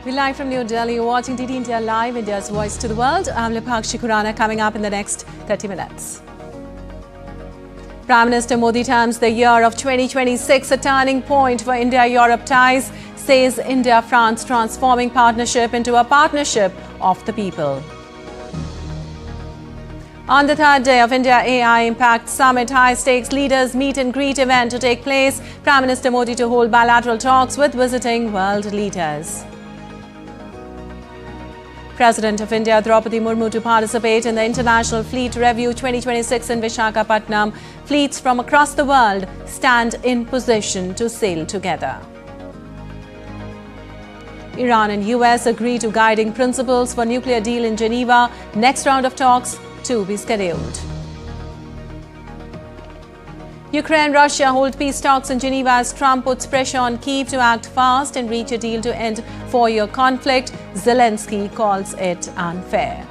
We're live from New Delhi. You're watching DD India Live, India's voice to the world. I'm Lipakshi Khurana. Coming up in the next 30 minutes. Prime Minister Modi terms the year of 2026 a turning point for India-Europe ties, says India-France transforming partnership into a partnership of the people. On the third day of India AI Impact Summit, high-stakes leaders meet and greet event to take place. Prime Minister Modi to hold bilateral talks with visiting world leaders. President of India Draupadi Murmu to participate in the International Fleet Review 2026 in Visakhapatnam. Fleets from across the world stand in position to sail together. Iran and US agree to guiding principles for nuclear deal in Geneva. Next round of talks to be scheduled. Ukraine-Russia hold peace talks in Geneva as Trump puts pressure on Kyiv to act fast and reach a deal to end four-year conflict. Zelensky calls it unfair.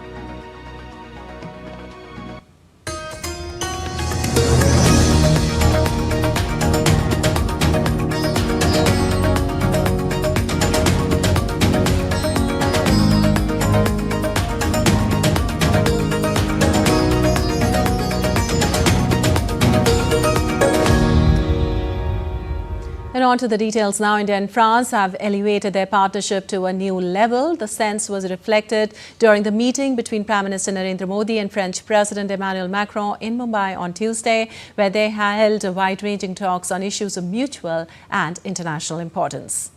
And on to the details now. India and France have elevated their partnership to a new level. The sense was reflected during the meeting between Prime Minister Narendra Modi and French President Emmanuel Macron in Mumbai on Tuesday, where they held wide-ranging talks on issues of mutual and international importance.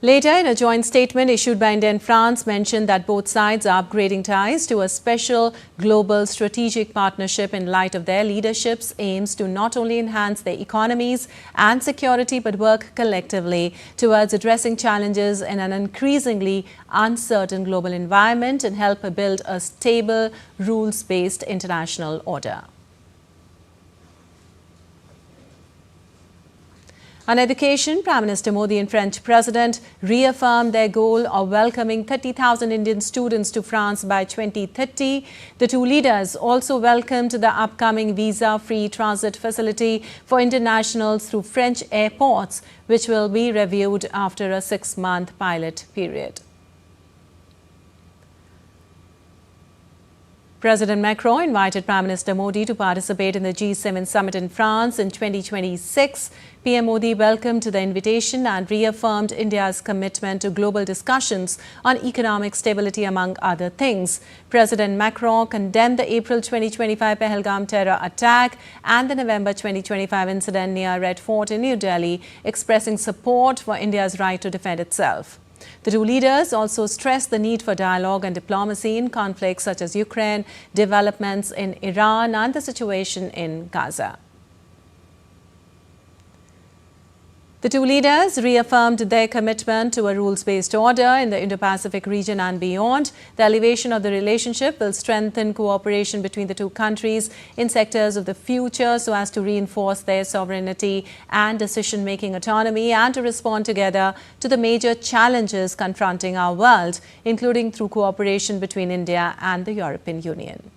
Later, in a joint statement issued by India and France, mentioned that both sides are upgrading ties to a special global strategic partnership in light of their leadership's aims to not only enhance their economies and security, but work collectively towards addressing challenges in an increasingly uncertain global environment and help build a stable, rules-based international order. On education, Prime Minister Modi and French President reaffirmed their goal of welcoming 30,000 Indian students to France by 2030. The two leaders also welcomed the upcoming visa-free transit facility for Indian nationals through French airports, which will be reviewed after a 6-month pilot period. President Macron invited Prime Minister Modi to participate in the G7 summit in France in 2026. PM Modi welcomed the invitation and reaffirmed India's commitment to global discussions on economic stability, among other things. President Macron condemned the April 2025 Pahalgam terror attack and the November 2025 incident near Red Fort in New Delhi, expressing support for India's right to defend itself. The two leaders also stressed the need for dialogue and diplomacy in conflicts such as Ukraine, developments in Iran, and the situation in Gaza. The two leaders reaffirmed their commitment to a rules-based order in the Indo-Pacific region and beyond. The elevation of the relationship will strengthen cooperation between the two countries in sectors of the future so as to reinforce their sovereignty and decision-making autonomy and to respond together to the major challenges confronting our world, including through cooperation between India and the European Union.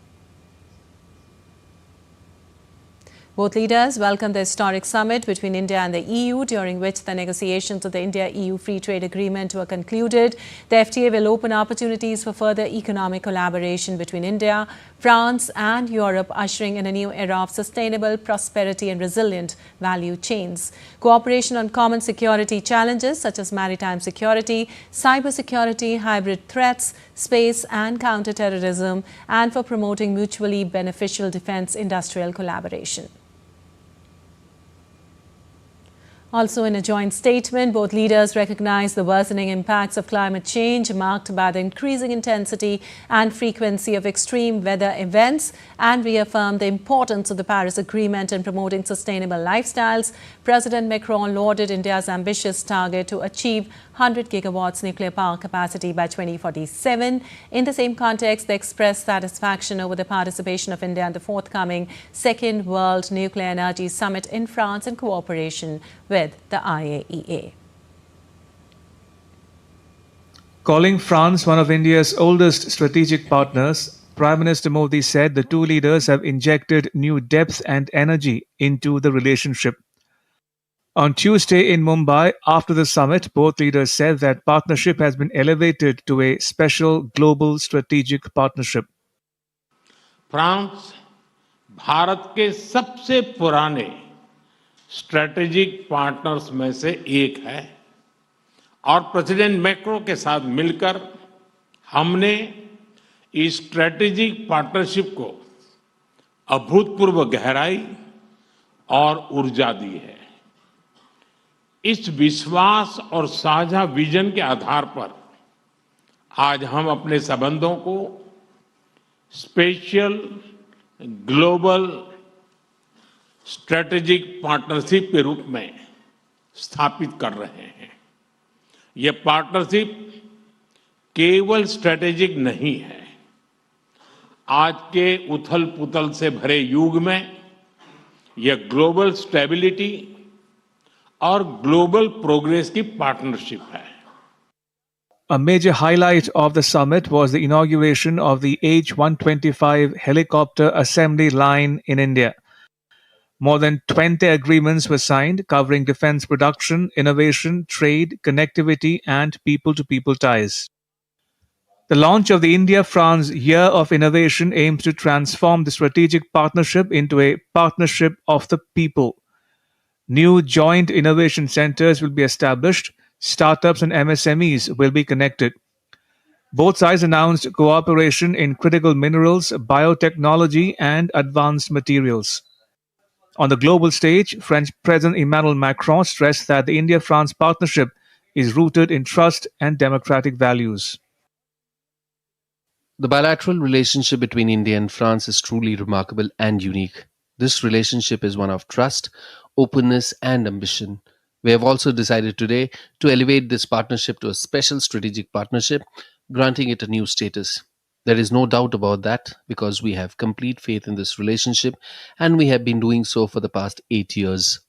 Both leaders welcomed the historic summit between India and the EU, during which the negotiations of the India-EU Free Trade Agreement were concluded. The FTA will open opportunities for further economic collaboration between India, France and Europe, ushering in a new era of sustainable prosperity and resilient value chains. Cooperation on common security challenges such as maritime security, cybersecurity, hybrid threats, space and counterterrorism, and for promoting mutually beneficial defense industrial collaboration. Also, in a joint statement, both leaders recognized the worsening impacts of climate change marked by the increasing intensity and frequency of extreme weather events and reaffirmed the importance of the Paris Agreement in promoting sustainable lifestyles. President Macron lauded India's ambitious target to achieve 100 gigawatts nuclear power capacity by 2047. In the same context, they expressed satisfaction over the participation of India in the forthcoming Second World Nuclear Energy Summit in France in cooperation with the IAEA. Calling France one of India's oldest strategic partners, Prime Minister Modi said the two leaders have injected new depth and energy into the relationship. On Tuesday in Mumbai, after the summit, both leaders said that partnership has been elevated to a special global strategic partnership. France Bharat के सबसे पुराने strategic partners में से एक है और president macro के साथ मिलकर हमने इस स्ट्रेटेजिक पार्टनरशिप को अभूतपूर्व गहराई और ऊर्जा दी है। इस विश्वास और साझा विजन के आधार पर आज हम अपने संबंधों को स्पेशल ग्लोबल स्ट्रेटेजिक पार्टनरशिप के रूप में स्थापित कर रहे हैं। ये पार्टनरशिप केवल स्ट्रेटेजिक नहीं है। आज के उथल-पुथल से भरे युग में यह ग्लोबल स्टेबिलिटी और ग्लोबल प्रोग्रेस की पार्टनरशिप है। A major highlight of the summit was the inauguration of the H-125 helicopter assembly line in India. More than 20 agreements were signed covering defense production, innovation, trade, connectivity, and people-to-people ties. The launch of the India-France Year of Innovation aims to transform the strategic partnership into a partnership of the people. New joint innovation centers will be established. Startups and MSMEs will be connected. Both sides announced cooperation in critical minerals, biotechnology, and advanced materials. On the global stage, French President Emmanuel Macron stressed that the India-France partnership is rooted in trust and democratic values. The bilateral relationship between India and France is truly remarkable and unique. This relationship is one of trust, openness, and ambition. We have also decided today to elevate this partnership to a special strategic partnership, granting it a new status. There is no doubt about that because we have complete faith in this relationship and we have been doing so for the past 8 years.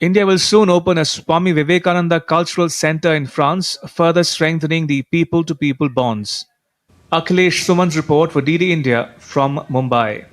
India will soon open a Swami Vivekananda Cultural Center in France, further strengthening the people-to-people bonds. Akhilesh Suman's report for DD India from Mumbai.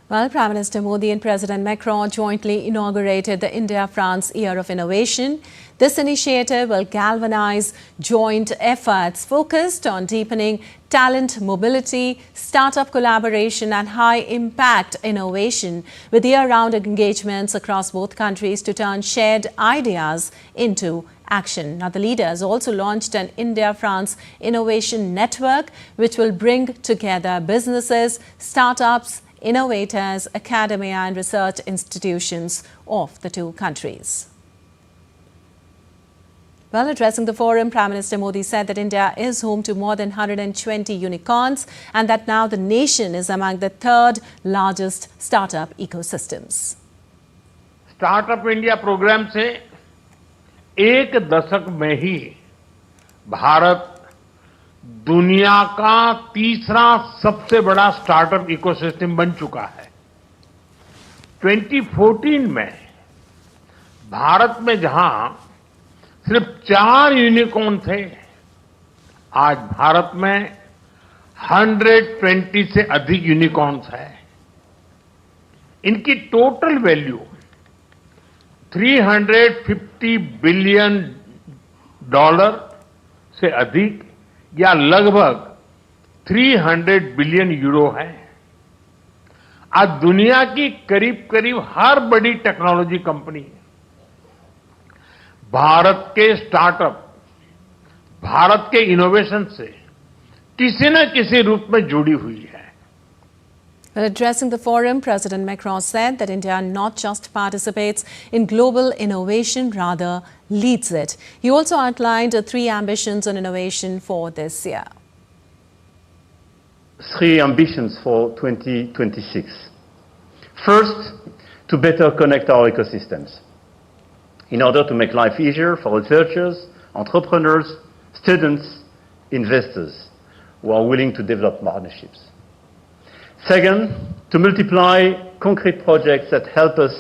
Well, Prime Minister Modi and President Macron jointly inaugurated the India-France Year of Innovation. This initiative will galvanize joint efforts focused on deepening talent mobility, startup collaboration and high-impact innovation with year-round engagements across both countries to turn shared ideas into action. Now, the leaders also launched an India-France Innovation Network, which will bring together businesses, startups, innovators, academia and research institutions of the two countries. Well, addressing the forum, Prime Minister Modi said that India is home to more than 120 unicorns and that now the nation is among the third largest startup ecosystems. Startup India programme से एक दशक में ही भारत दुनिया का तीसरा सबसे बड़ा startup ecosystem बन चुका है। 2014 में भारत में जहां सिर्फ 4 यूनिकॉर्न थे, आज भारत में 120 से अधिक यूनिकॉर्न्स हैं। इनकी टोटल वैल्यू $350 बिलियन से अधिक या लगभग 300 बिलियन यूरो है। आज दुनिया की करीब करीब हर बड़ी टेक्नोलॉजी कंपनी भारत के स्टार्टअप, भारत के इनोवेशन से किसी न किसी रूप में जुड़ी हुई है। Addressing the forum, President Macron said that India not just participates in global innovation, rather leads it. He also outlined 3 ambitions on innovation for this year. 3 ambitions for 2026. First, to better connect our ecosystems in order to make life easier for researchers, entrepreneurs, students, investors who are willing to develop partnerships. Second, to multiply concrete projects that help us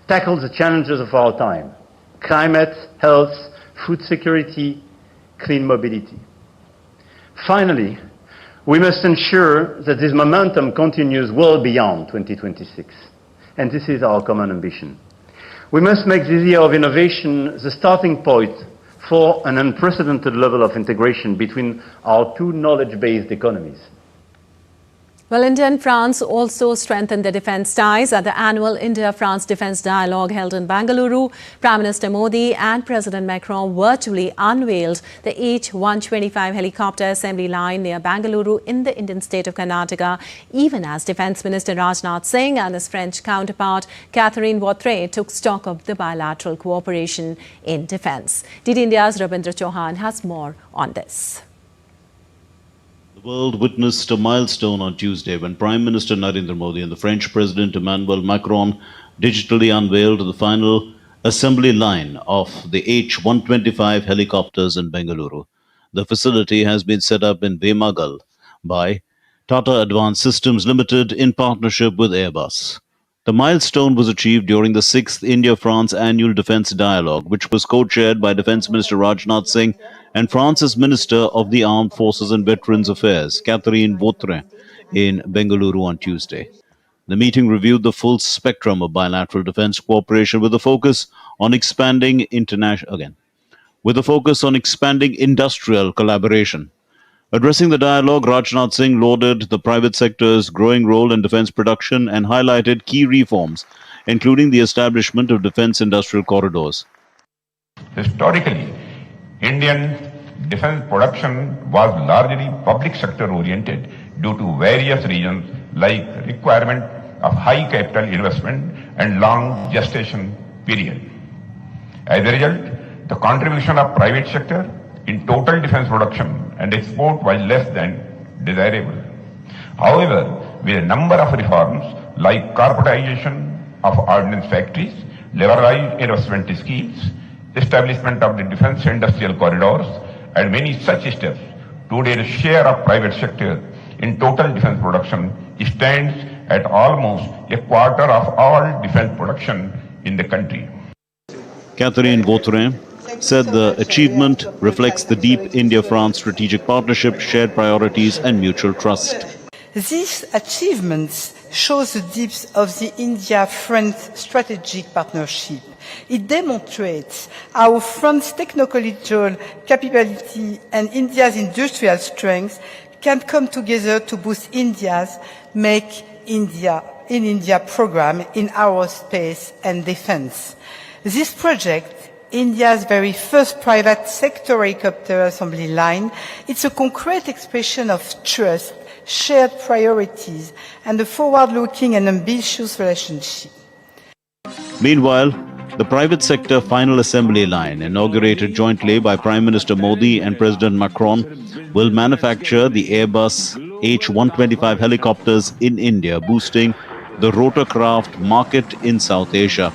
tackle the challenges of our time: climate, health, food security, clean mobility. Finally, we must ensure that this momentum continues well beyond 2026. And this is our common ambition: We must make this year of innovation the starting point for an unprecedented level of integration between our two knowledge-based economies. Well, India and France also strengthened their defence ties at the annual India-France Defence Dialogue held in Bengaluru. Prime Minister Modi and President Macron virtually unveiled the H-125 helicopter assembly line near Bengaluru in the Indian state of Karnataka, even as Defence Minister Rajnath Singh and his French counterpart Catherine Vautrin took stock of the bilateral cooperation in defence. DD India's Rabindra Chauhan has more on this. The world witnessed a milestone on Tuesday when Prime Minister Narendra Modi and the French President Emmanuel Macron digitally unveiled the final assembly line of the H-125 helicopters in Bengaluru. The facility has been set up in Vemagal by Tata Advanced Systems Limited in partnership with Airbus. The milestone was achieved during the 6th India-France Annual Defence Dialogue, which was co-chaired by Defence Minister Rajnath Singh and France's Minister of the Armed Forces and Veterans Affairs, Catherine Vautrin, in Bengaluru on Tuesday. The meeting reviewed the full spectrum of bilateral defence cooperation with a focus on expanding industrial collaboration. Addressing the dialogue, Rajnath Singh lauded the private sector's growing role in defence production and highlighted key reforms, including the establishment of defence industrial corridors. Historically, Indian defence production was largely public sector oriented due to various reasons like requirement of high capital investment and long gestation period. As a result, the contribution of private sector in total defence production and export was less than desirable. However, with a number of reforms like corporatization of ordnance factories, liberalized investment schemes, establishment of the defence industrial corridors, and many such steps, today the share of private sector in total defence production stands at almost a quarter of all defence production in the country. Catherine Vautrin said the achievement reflects the deep India-France strategic partnership, shared priorities and mutual trust. These achievements show the depth of the India-France strategic partnership. It demonstrates how France's technological capability and India's industrial strength can come together to boost India's Make India in India program in aerospace and defense. This project, India's very first private sector helicopter assembly line, it's a concrete expression of trust, shared priorities, and a forward-looking and ambitious relationship. Meanwhile, the private sector final assembly line, inaugurated jointly by Prime Minister Modi and President Macron, will manufacture the Airbus H-125 helicopters in India, boosting the rotorcraft market in South Asia.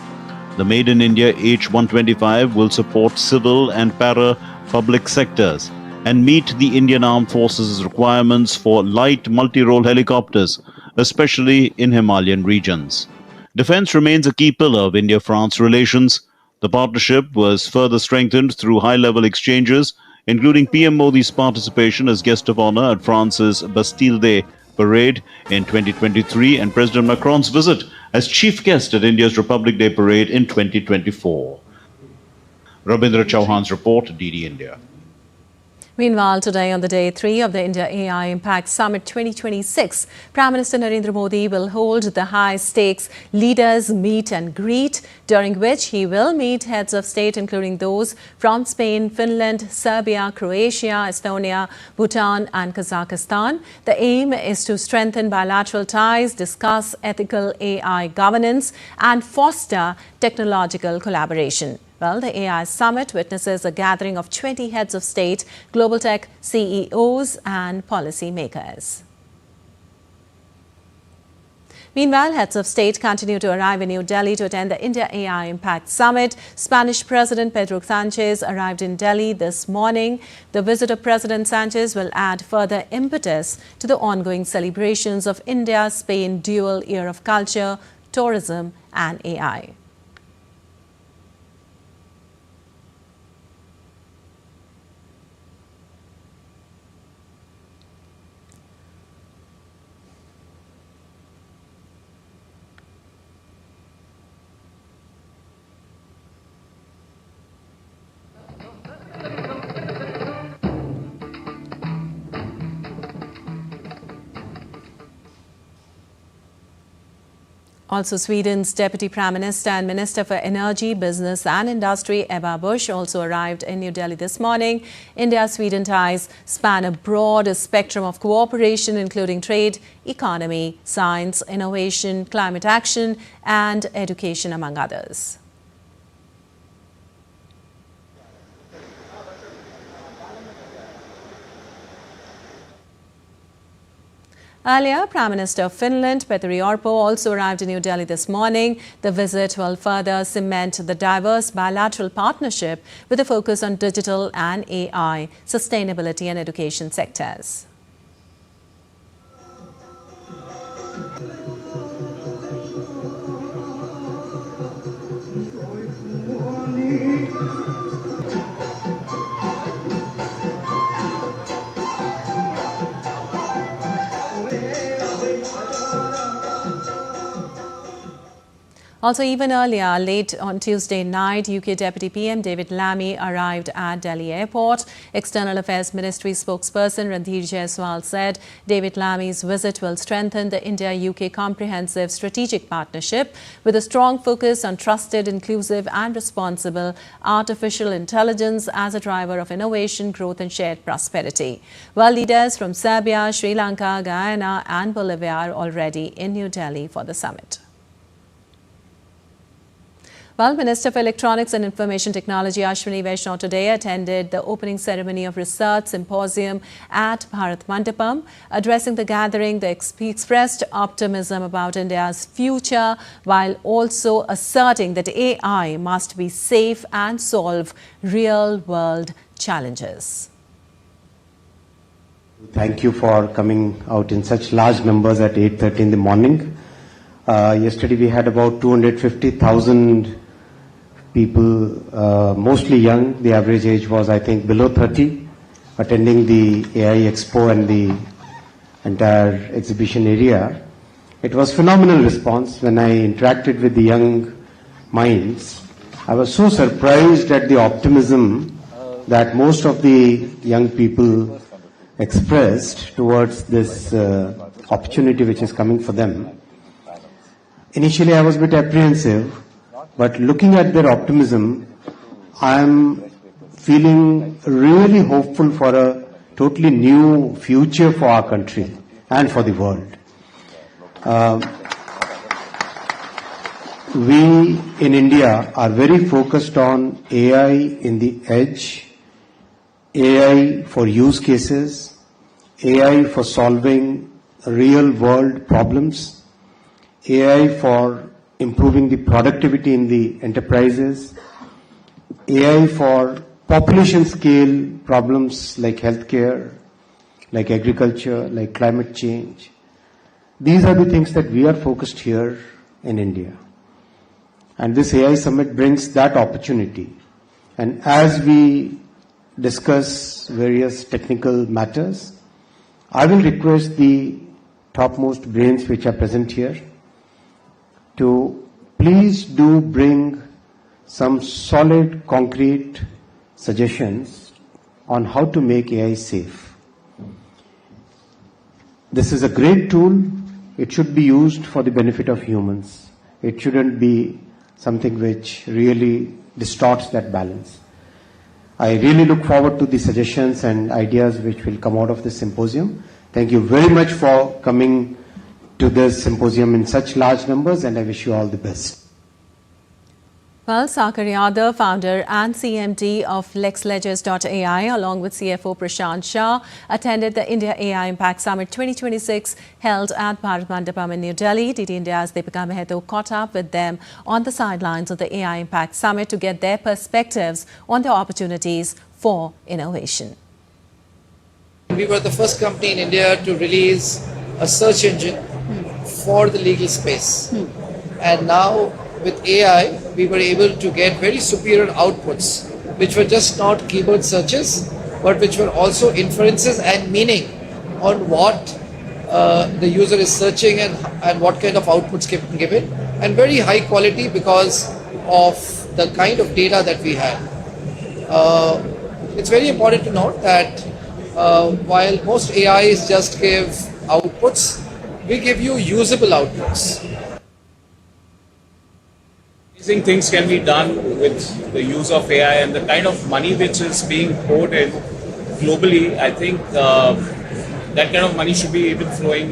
The Made in India H-125 will support civil and para-public sectors and meet the Indian Armed Forces' requirements for light multi-role helicopters, especially in Himalayan regions. Defence remains a key pillar of India-France relations. The partnership was further strengthened through high-level exchanges, including PM Modi's participation as guest of honour at France's Bastille Day parade in 2023 and President Macron's visit as chief guest at India's Republic Day parade in 2024. Rabindra Chauhan's report, DD India. Meanwhile, today on the day 3 of the India AI Impact Summit 2026, Prime Minister Narendra Modi will hold the high-stakes leaders meet and greet, during which he will meet heads of state including those from Spain, Finland, Serbia, Croatia, Estonia, Bhutan and Kazakhstan. The aim is to strengthen bilateral ties, discuss ethical AI governance and foster technological collaboration. Well, the AI Summit witnesses a gathering of 20 heads of state, global tech CEOs and policymakers. Meanwhile, heads of state continue to arrive in New Delhi to attend the India AI Impact Summit. Spanish President Pedro Sanchez arrived in Delhi this morning. The visit of President Sanchez will add further impetus to the ongoing celebrations of India-Spain dual year of culture, tourism and AI. Also, Sweden's Deputy Prime Minister and Minister for Energy, Business and Industry, Ebba Busch, also arrived in New Delhi this morning. India-Sweden ties span a broad spectrum of cooperation, including trade, economy, science, innovation, climate action and education, among others. Earlier, Prime Minister of Finland, Petteri Orpo, also arrived in New Delhi this morning. The visit will further cement the diverse bilateral partnership with a focus on digital and AI, sustainability and education sectors. Also, even earlier, late on Tuesday night, UK Deputy PM David Lammy arrived at Delhi Airport. External Affairs Ministry spokesperson Randhir Jaiswal said David Lammy's visit will strengthen the India-UK comprehensive strategic partnership with a strong focus on trusted, inclusive and responsible artificial intelligence as a driver of innovation, growth and shared prosperity. World leaders from Serbia, Sri Lanka, Guyana and Bolivia are already in New Delhi for the summit. Well, Minister for Electronics and Information Technology Ashwini Vaishnaw today attended the opening ceremony of Research Symposium at Bharat Mandapam. Addressing the gathering, he expressed optimism about India's future while also asserting that AI must be safe and solve real-world challenges. Thank you for coming out in such large numbers at 8:30 in the morning. Yesterday we had about 250,000 people, mostly young. The average age was, I think, below 30, attending the AI Expo and the entire exhibition area. It was phenomenal response. When I interacted with the young minds, I was so surprised at the optimism that most of the young people expressed towards this opportunity which is coming for them. Initially, I was a bit apprehensive, but looking at their optimism, I am feeling really hopeful for a totally new future for our country and for the world. We in India are very focused on AI in the edge, AI for use cases, AI for solving real world problems, AI for improving the productivity in the enterprises, AI for population scale problems like healthcare, like agriculture, like climate change. These are the things that we are focused here in India. And this AI summit brings that opportunity. And as we discuss various technical matters, I will request the topmost brains which are present here to please do bring some solid, concrete suggestions on how to make AI safe. This is a great tool. It should be used for the benefit of humans. It shouldn't be something which really distorts that balance. I really look forward to the suggestions and ideas which will come out of this symposium. Thank you very much for coming to this symposium in such large numbers, and I wish you all the best. Well, Sakar Yadav, founder and CMD of LexLedgers.ai, along with CFO Prashant Shah, attended the India AI Impact Summit 2026 held at Bharat Mandapam in New Delhi. DD India's Deepika Meheto caught up with them on the sidelines of the AI Impact Summit to get their perspectives on the opportunities for innovation. We were the first company in India to release a search engine for the legal space. And now with AI, we were able to get very superior outputs, which were just not keyword searches, but which were also inferences and meaning on what the user is searching and what kind of outputs can give it, and very high quality because of the kind of data that we had. It's very important to note that while most AIs just give outputs, we give you usable outputs. Things can be done with the use of AI and the kind of money which is being poured in globally. I think that kind of money should be even flowing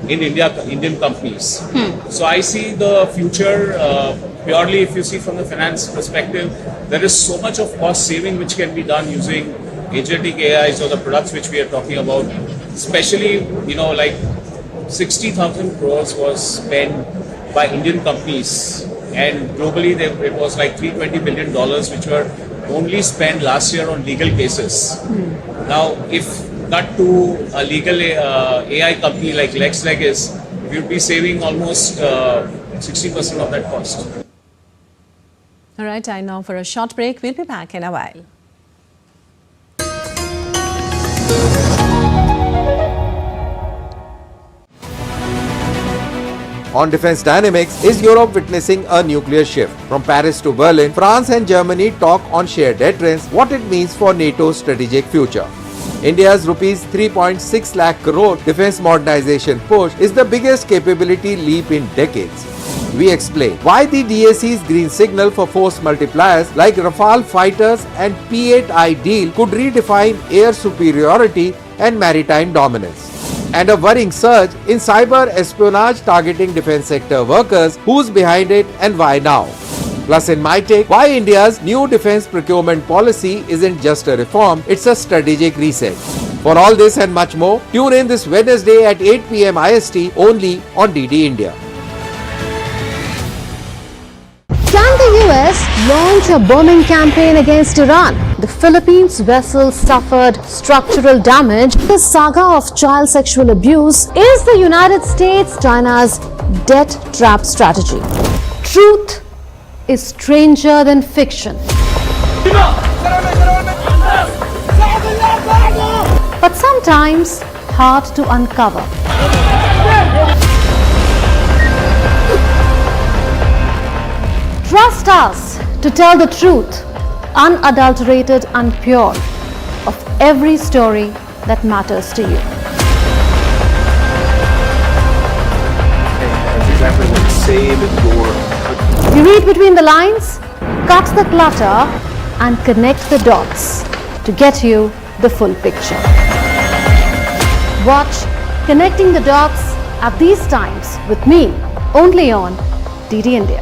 in Indian companies. So I see the future purely, if you see from the finance perspective, there is so much of cost saving which can be done using agentic AIs or the products which we are talking about. Especially, like 60,000 crores was spent by Indian companies, and globally it was like $320 billion which were only spent last year on legal cases. Now, if cut to a legal AI company like LexLeg is, we would be saving almost 60% of that cost. All right, time now for a short break. We'll be back in a while. On defense dynamics, is Europe witnessing a nuclear shift? From Paris to Berlin, France and Germany talk on shared deterrence, what it means for NATO's strategic future. India's rupees 3.6 lakh crore defense modernization push is the biggest capability leap in decades. We explain why the DAC's green signal for force multipliers like Rafale fighters and P-8I deal could redefine air superiority and maritime dominance. And a worrying surge in cyber espionage targeting defense sector workers, who's behind it and why now. Plus in my take, why India's new defense procurement policy isn't just a reform, it's a strategic reset. For all this and much more, tune in this Wednesday at 8 p.m. IST only on DD India. Can the U.S. launch a bombing campaign against Iran? The Philippines vessel suffered structural damage. The saga of child sexual abuse is the United States China's debt trap strategy. Truth is stranger than fiction. But sometimes hard to uncover. Trust us to tell the truth, unadulterated and pure, of every story that matters to you. You read between the lines, cut the clutter and connect the dots to get you the full picture. Watch Connecting the Dots at these times with me, only on DD India.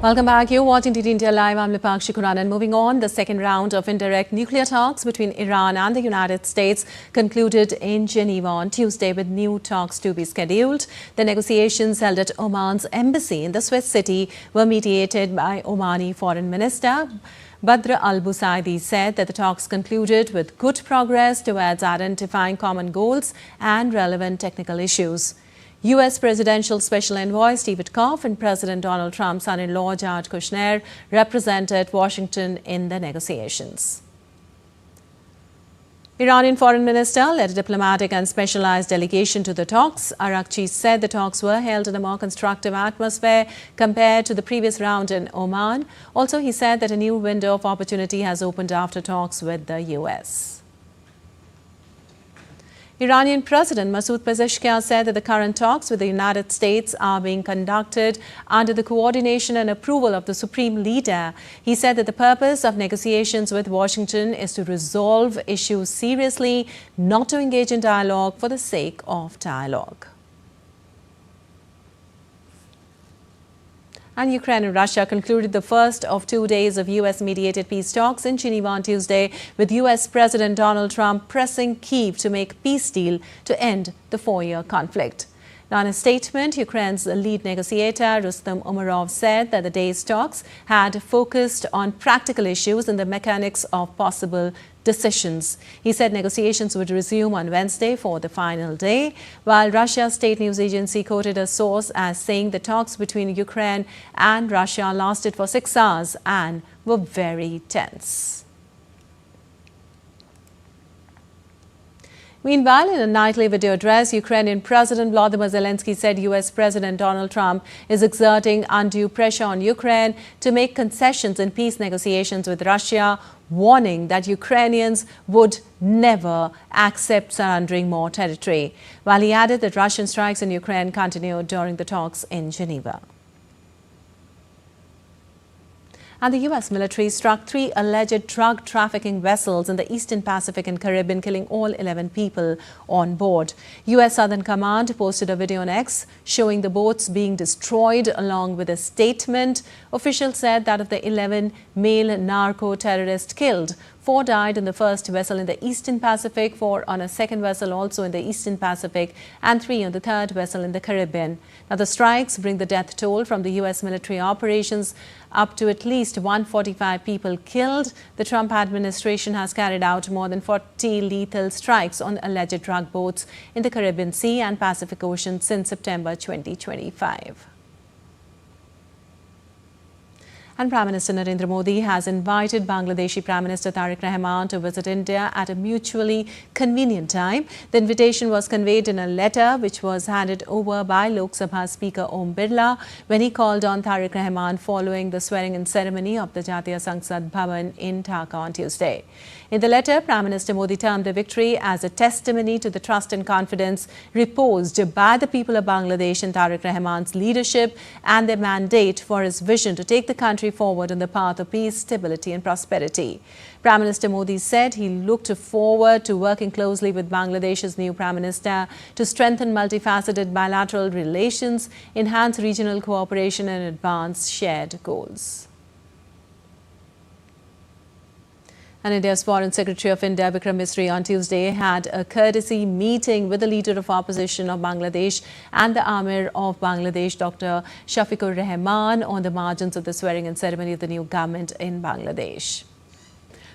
Welcome back. You're watching DD India Live. I'm Lipakshi Khurana. And moving on, the second round of indirect nuclear talks between Iran and the United States concluded in Geneva on Tuesday, with new talks to be scheduled. The negotiations held at Oman's embassy in the Swiss city were mediated by Omani Foreign Minister Badr al-Busaidi said that the talks concluded with good progress towards identifying common goals and relevant technical issues. U.S. Presidential Special Envoy Steve Witkoff and President Donald Trump's son-in-law Jared Kushner represented Washington in the negotiations. Iranian Foreign Minister led a diplomatic and specialized delegation to the talks. Arakchi said the talks were held in a more constructive atmosphere compared to the previous round in Oman. Also, he said that a new window of opportunity has opened after talks with the U.S. Iranian President Masoud Pezeshkian said that the current talks with the United States are being conducted under the coordination and approval of the Supreme Leader. He said that the purpose of negotiations with Washington is to resolve issues seriously, not to engage in dialogue for the sake of dialogue. And Ukraine and Russia concluded the first of 2 days of U.S.-mediated peace talks in Geneva on Tuesday, with U.S. President Donald Trump pressing Kyiv to make a peace deal to end the 4-year conflict. Now, in a statement, Ukraine's lead negotiator, Rustem Umerov, said that the day's talks had focused on practical issues and the mechanics of possible decisions. He said negotiations would resume on Wednesday for the final day, while Russia's state news agency quoted a source as saying the talks between Ukraine and Russia lasted for 6 hours and were very tense. Meanwhile, in a nightly video address, Ukrainian President Volodymyr Zelensky said U.S. President Donald Trump is exerting undue pressure on Ukraine to make concessions in peace negotiations with Russia, warning that Ukrainians would never accept surrendering more territory, while he added that Russian strikes in Ukraine continued during the talks in Geneva. And the U.S. military struck 3 alleged drug trafficking vessels in the Eastern Pacific and Caribbean, killing all 11 people on board. U.S. Southern Command posted a video on X showing the boats being destroyed along with a statement. Officials said that of the 11 male narco-terrorists killed, 4 died in the first vessel in the Eastern Pacific, 4 on a second vessel also in the Eastern Pacific, and 3 on the third vessel in the Caribbean. Now, the strikes bring the death toll from the U.S. military operations up to at least 145 people killed. The Trump administration has carried out more than 40 lethal strikes on alleged drug boats in the Caribbean Sea and Pacific Ocean since September 2025. And Prime Minister Narendra Modi has invited Bangladeshi Prime Minister Tariq Rahman to visit India at a mutually convenient time. The invitation was conveyed in a letter which was handed over by Lok Sabha Speaker Om Birla when he called on Tariq Rahman following the swearing-in ceremony of the Jatiya Sangsad Bhavan in Dhaka on Tuesday. In the letter, Prime Minister Modi termed the victory as a testimony to the trust and confidence reposed by the people of Bangladesh in Tariq Rahman's leadership and their mandate for his vision to take the country forward on the path of peace, stability and prosperity. Prime Minister Modi said he looked forward to working closely with Bangladesh's new Prime Minister to strengthen multifaceted bilateral relations, enhance regional cooperation and advance shared goals. And India's Foreign Secretary of India, Vikram Misri, on Tuesday had a courtesy meeting with the leader of opposition of Bangladesh and the Amir of Bangladesh, Dr. Shafiqur Rahman, on the margins of the swearing-in ceremony of the new government in Bangladesh.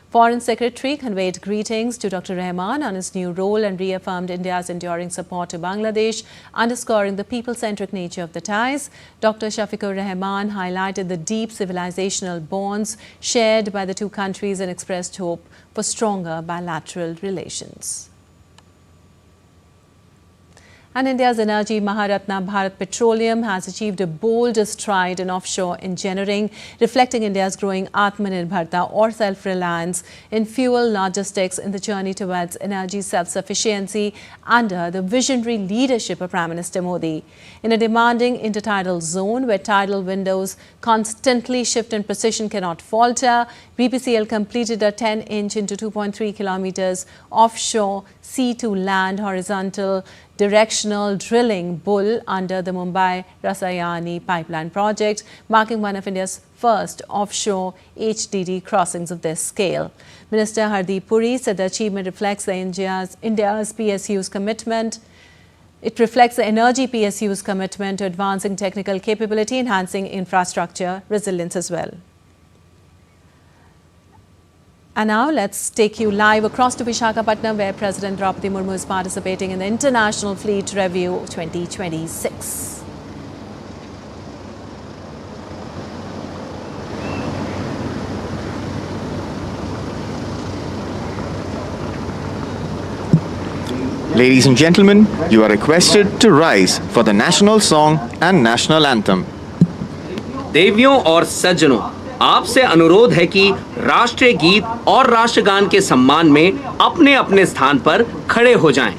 Foreign Secretary conveyed greetings to Dr. Rahman on his new role and reaffirmed India's enduring support to Bangladesh, underscoring the people-centric nature of the ties. Dr. Shafiqur Rahman highlighted the deep civilizational bonds shared by the two countries and expressed hope for stronger bilateral relations. And India's energy Maharatna Bharat Petroleum has achieved a bold stride in offshore engineering, reflecting India's growing Atmanirbharta or self-reliance in fuel logistics in the journey towards energy self-sufficiency under the visionary leadership of Prime Minister Modi. In a demanding intertidal zone where tidal windows constantly shift and precision cannot falter, BPCL completed a 10-inch into 2.3 kilometers offshore sea-to-land horizontal directional drilling bull under the Mumbai Rasayani pipeline project, marking one of India's first offshore HDD crossings of this scale. Minister Hardeep Puri said the achievement reflects India's PSU's commitment. It reflects the energy PSU's commitment to advancing technical capability, enhancing infrastructure resilience as well. And now let's take you live across to Visakhapatnam, where President Draupadi Murmu is participating in the International Fleet Review 2026. Ladies and gentlemen, you are requested to rise for the national song and national anthem. देवियों और सज्जनों, आपसे अनुरोध है कि राष्ट्रीय गीत और राष्ट्रगान के सम्मान में अपने अपने स्थान पर खड़े हो जाएं।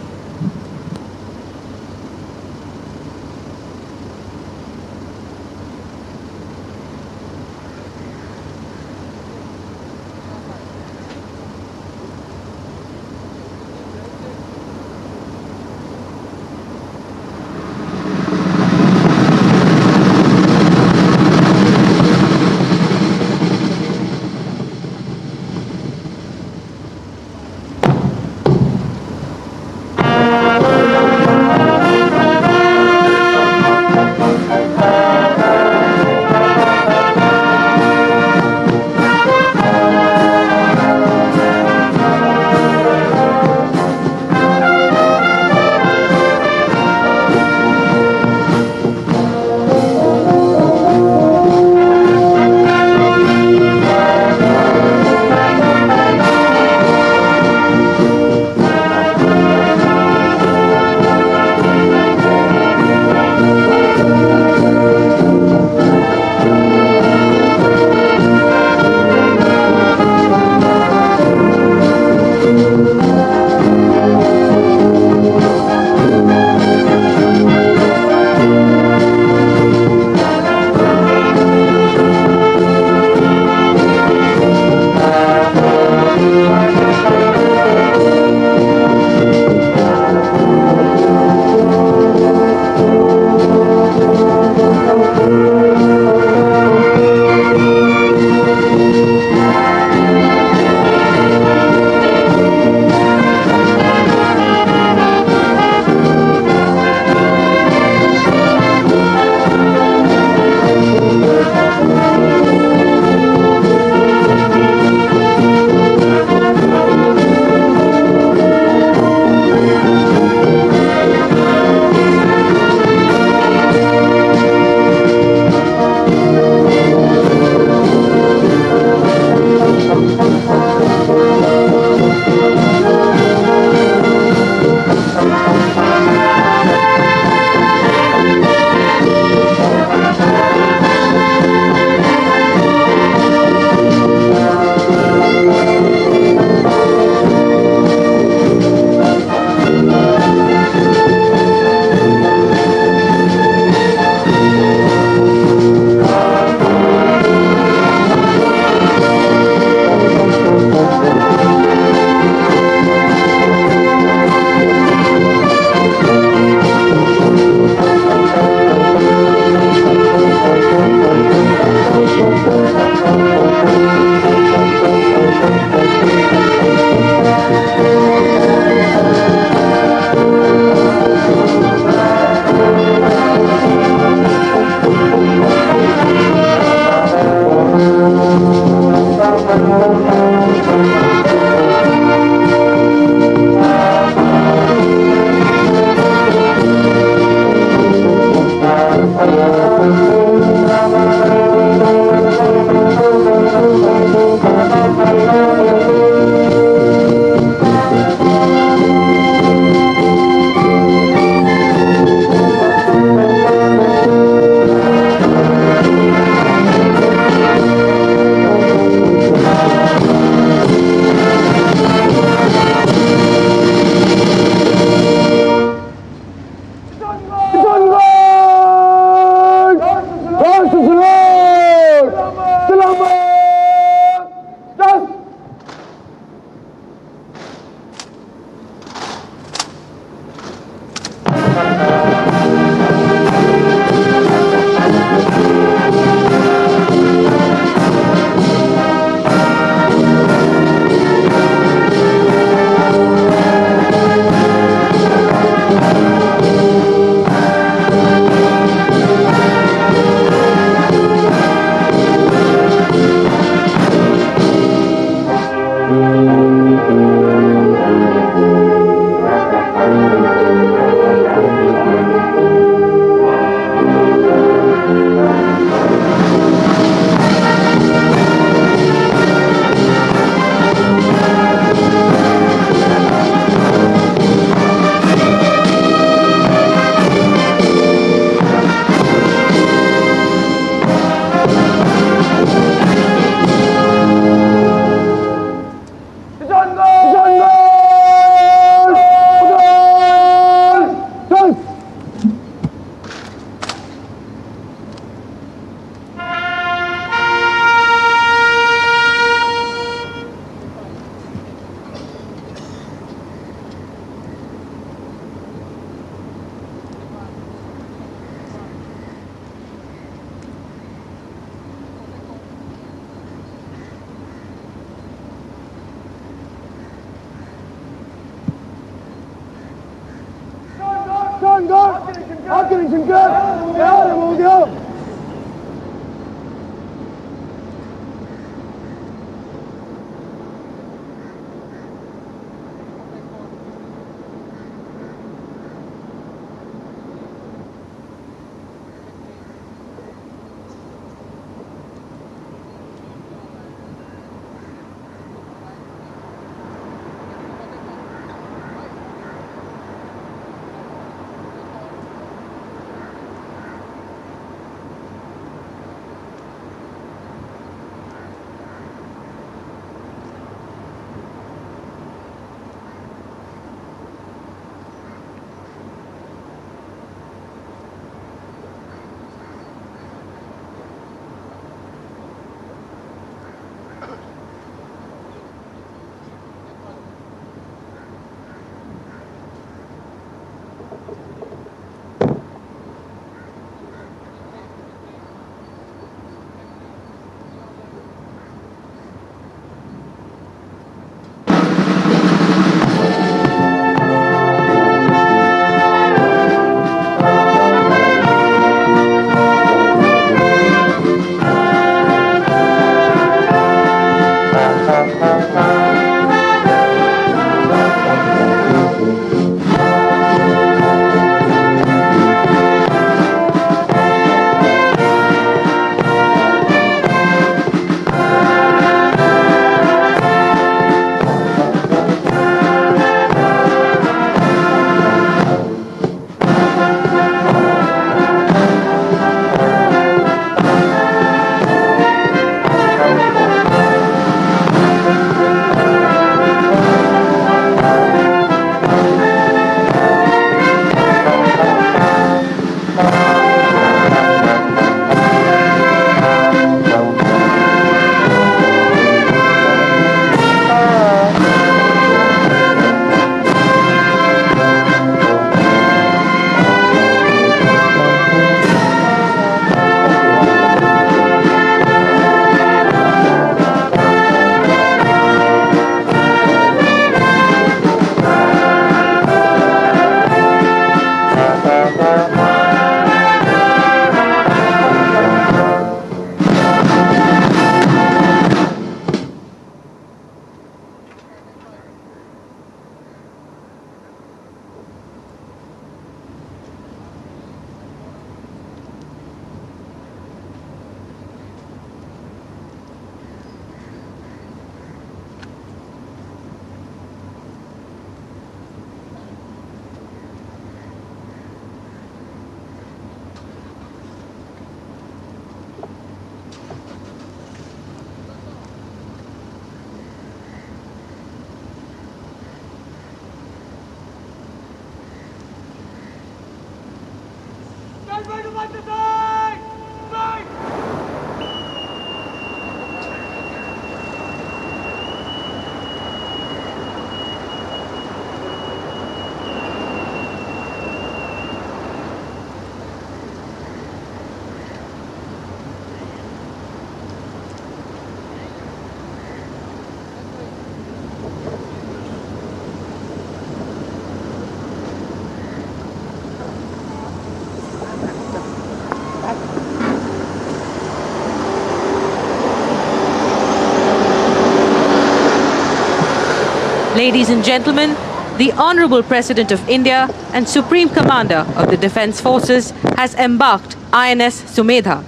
Ladies and gentlemen, the Honorable President of India and Supreme Commander of the Defence Forces has embarked INS Sumedha.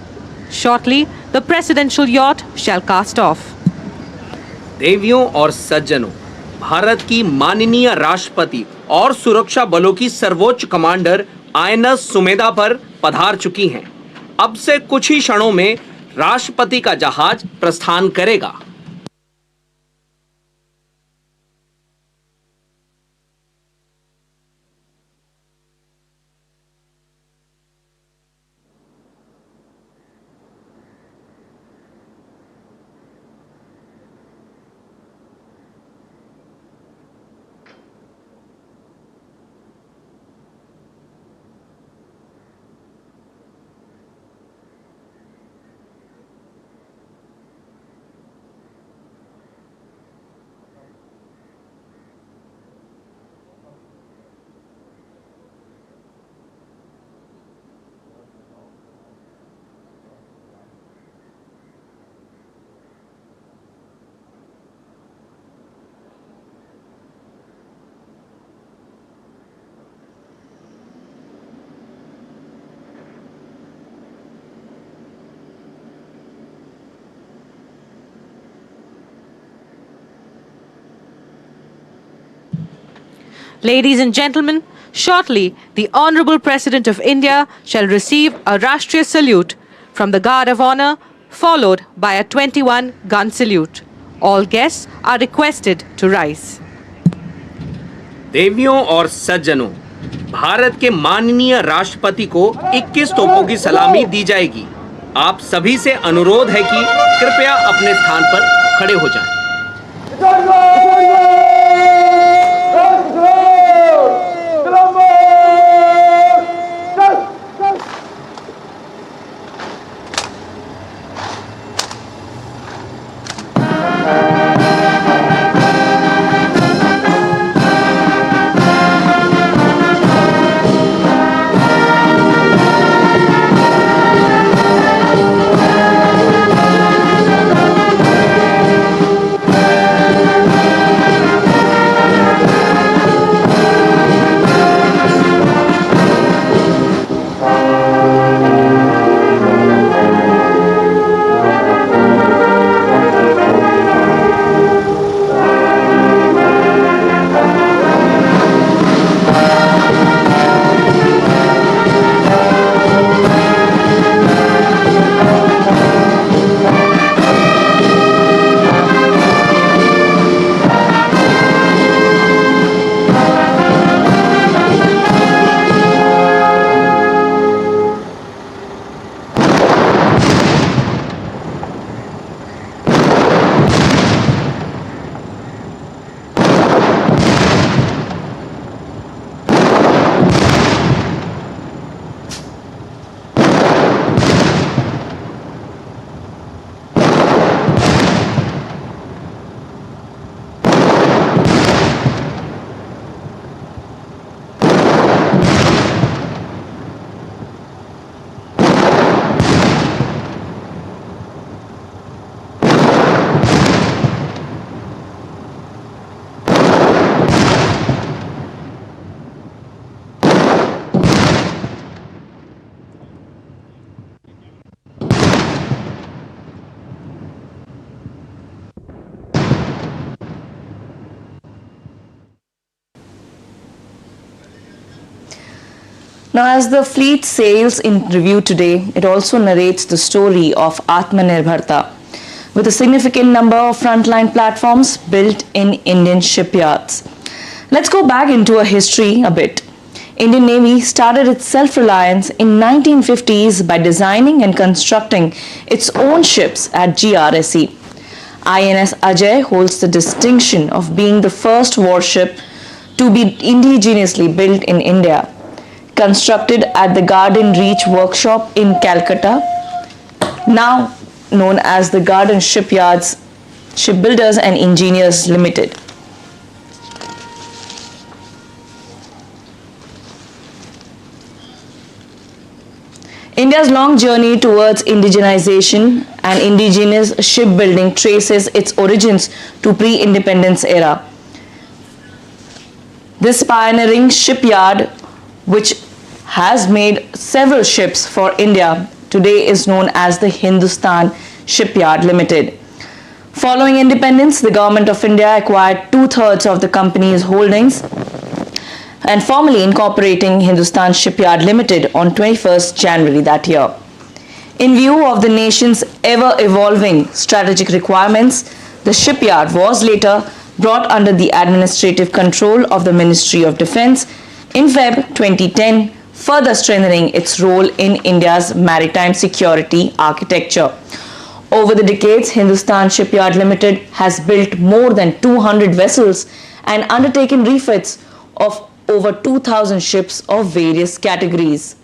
Shortly, the presidential yacht shall cast off. देवियों और सज्जनों, भारत की माननीय राष्ट्रपति और सुरक्षा बलों की सर्वोच्च कमांडर आईएनएस सुमेधा पर पधार चुकी हैं। अब से कुछ ही क्षणों में राष्ट्रपति का जहाज प्रस्थान करेगा। Ladies and gentlemen, shortly the Honorable President of India shall receive a Rashtriya salute from the Guard of Honor, followed by a 21-gun salute. All guests are requested to rise. देवियों और सज्जनों, भारत के माननीय राष्ट्रपति को 21 तोपों की सलामी दी जाएगी। आप सभी से अनुरोध है कि कृपया अपने स्थान पर खड़े हो जाएं। Now, as the fleet sails in review today, it also narrates the story of Atmanirbharta, with a significant number of frontline platforms built in Indian shipyards. Let's go back into a history a bit. Indian Navy started its self-reliance in 1950s by designing and constructing its own ships at GRSE. INS Ajay holds the distinction of being the first warship to be indigenously built in India. Constructed at the Garden Reach Workshop in Calcutta, now known as the Garden Shipyards, Shipbuilders and Engineers Limited. India's long journey towards indigenization and indigenous shipbuilding traces its origins to pre-independence era. This pioneering shipyard, which has made several ships for India, today is known as the Hindustan Shipyard Limited. Following independence, the Government of India acquired 2/3 of the company's holdings and formally incorporating Hindustan Shipyard Limited on 21st January that year. In view of the nation's ever-evolving strategic requirements, the shipyard was later brought under the administrative control of the Ministry of Defence in Feb 2010, further strengthening its role in India's maritime security architecture. Over the decades, Hindustan Shipyard Limited has built more than 200 vessels and undertaken refits of over 2,000 ships of various categories.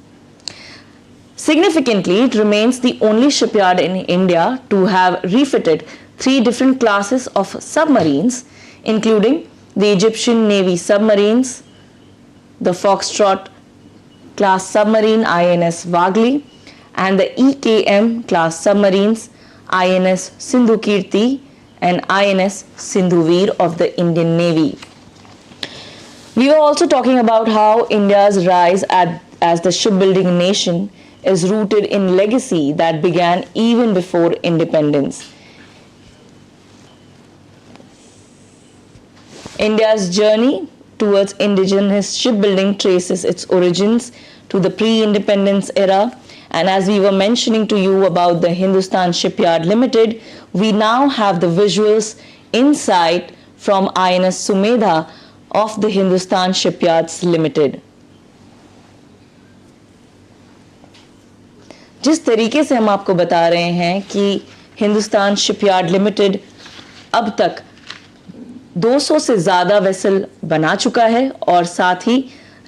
Significantly, it remains the only shipyard in India to have refitted 3 different classes of submarines, including the Egyptian Navy submarines, the Foxtrot class submarine INS Wagli, and the EKM class submarines INS Sindhukirti and INS Sindhuveer of the Indian Navy. We were also talking about how India's rise as the shipbuilding nation is rooted in legacy that began even before independence. India's journey towards indigenous shipbuilding traces its origins to the pre-independence era. And as we were mentioning to you about the Hindustan Shipyard Limited, we now have the visuals inside from INS Sumedha of the Hindustan Shipyards Limited. जिस तरीके से हम आपको बता रहे हैं कि Hindustan shipyard limited अब तक 200 से ज़्यादा वेसल बना चुका है और साथ ही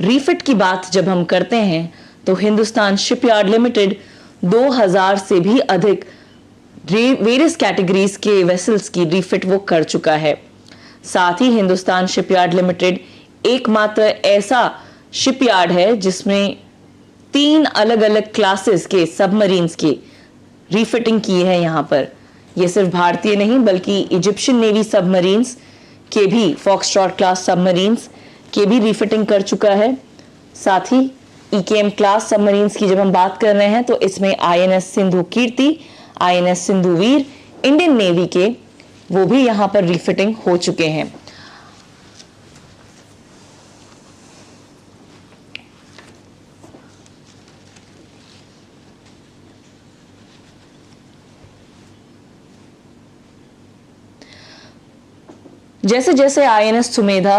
रीफिट की बात जब हम करते हैं तो हिंदुस्तान शिपयार्ड लिमिटेड 2000 से भी अधिक वेरियस कैटेगरीज के वेसल्स की रीफिट वो कर चुका है। साथ ही हिंदुस्तान शिपयार्ड लिमिटेड एकमात्र ऐसा शिपयार्ड है जिसमें 3 अलग अलग क्लासेस के सबमरीन्स की रीफिटिंग की है। यहाँ पर ये सिर्फ भारतीय नहीं बल्कि इजिप्शियन नेवी सबमरीन्स के भी फॉक्सट्रॉट क्लास सबमरीन्स के भी रीफिटिंग कर चुका है। साथ ही ईकेएम क्लास सबमरीन्स की जब हम बात कर रहे हैं तो इसमें आईएनएस सिंधु कीर्ति, आईएनएस सिंधु वीर, इंडियन नेवी के वो भी यहाँ पर रीफिटिंग हो चुके हैं। जैसे जैसे आईएनएस सुमेधा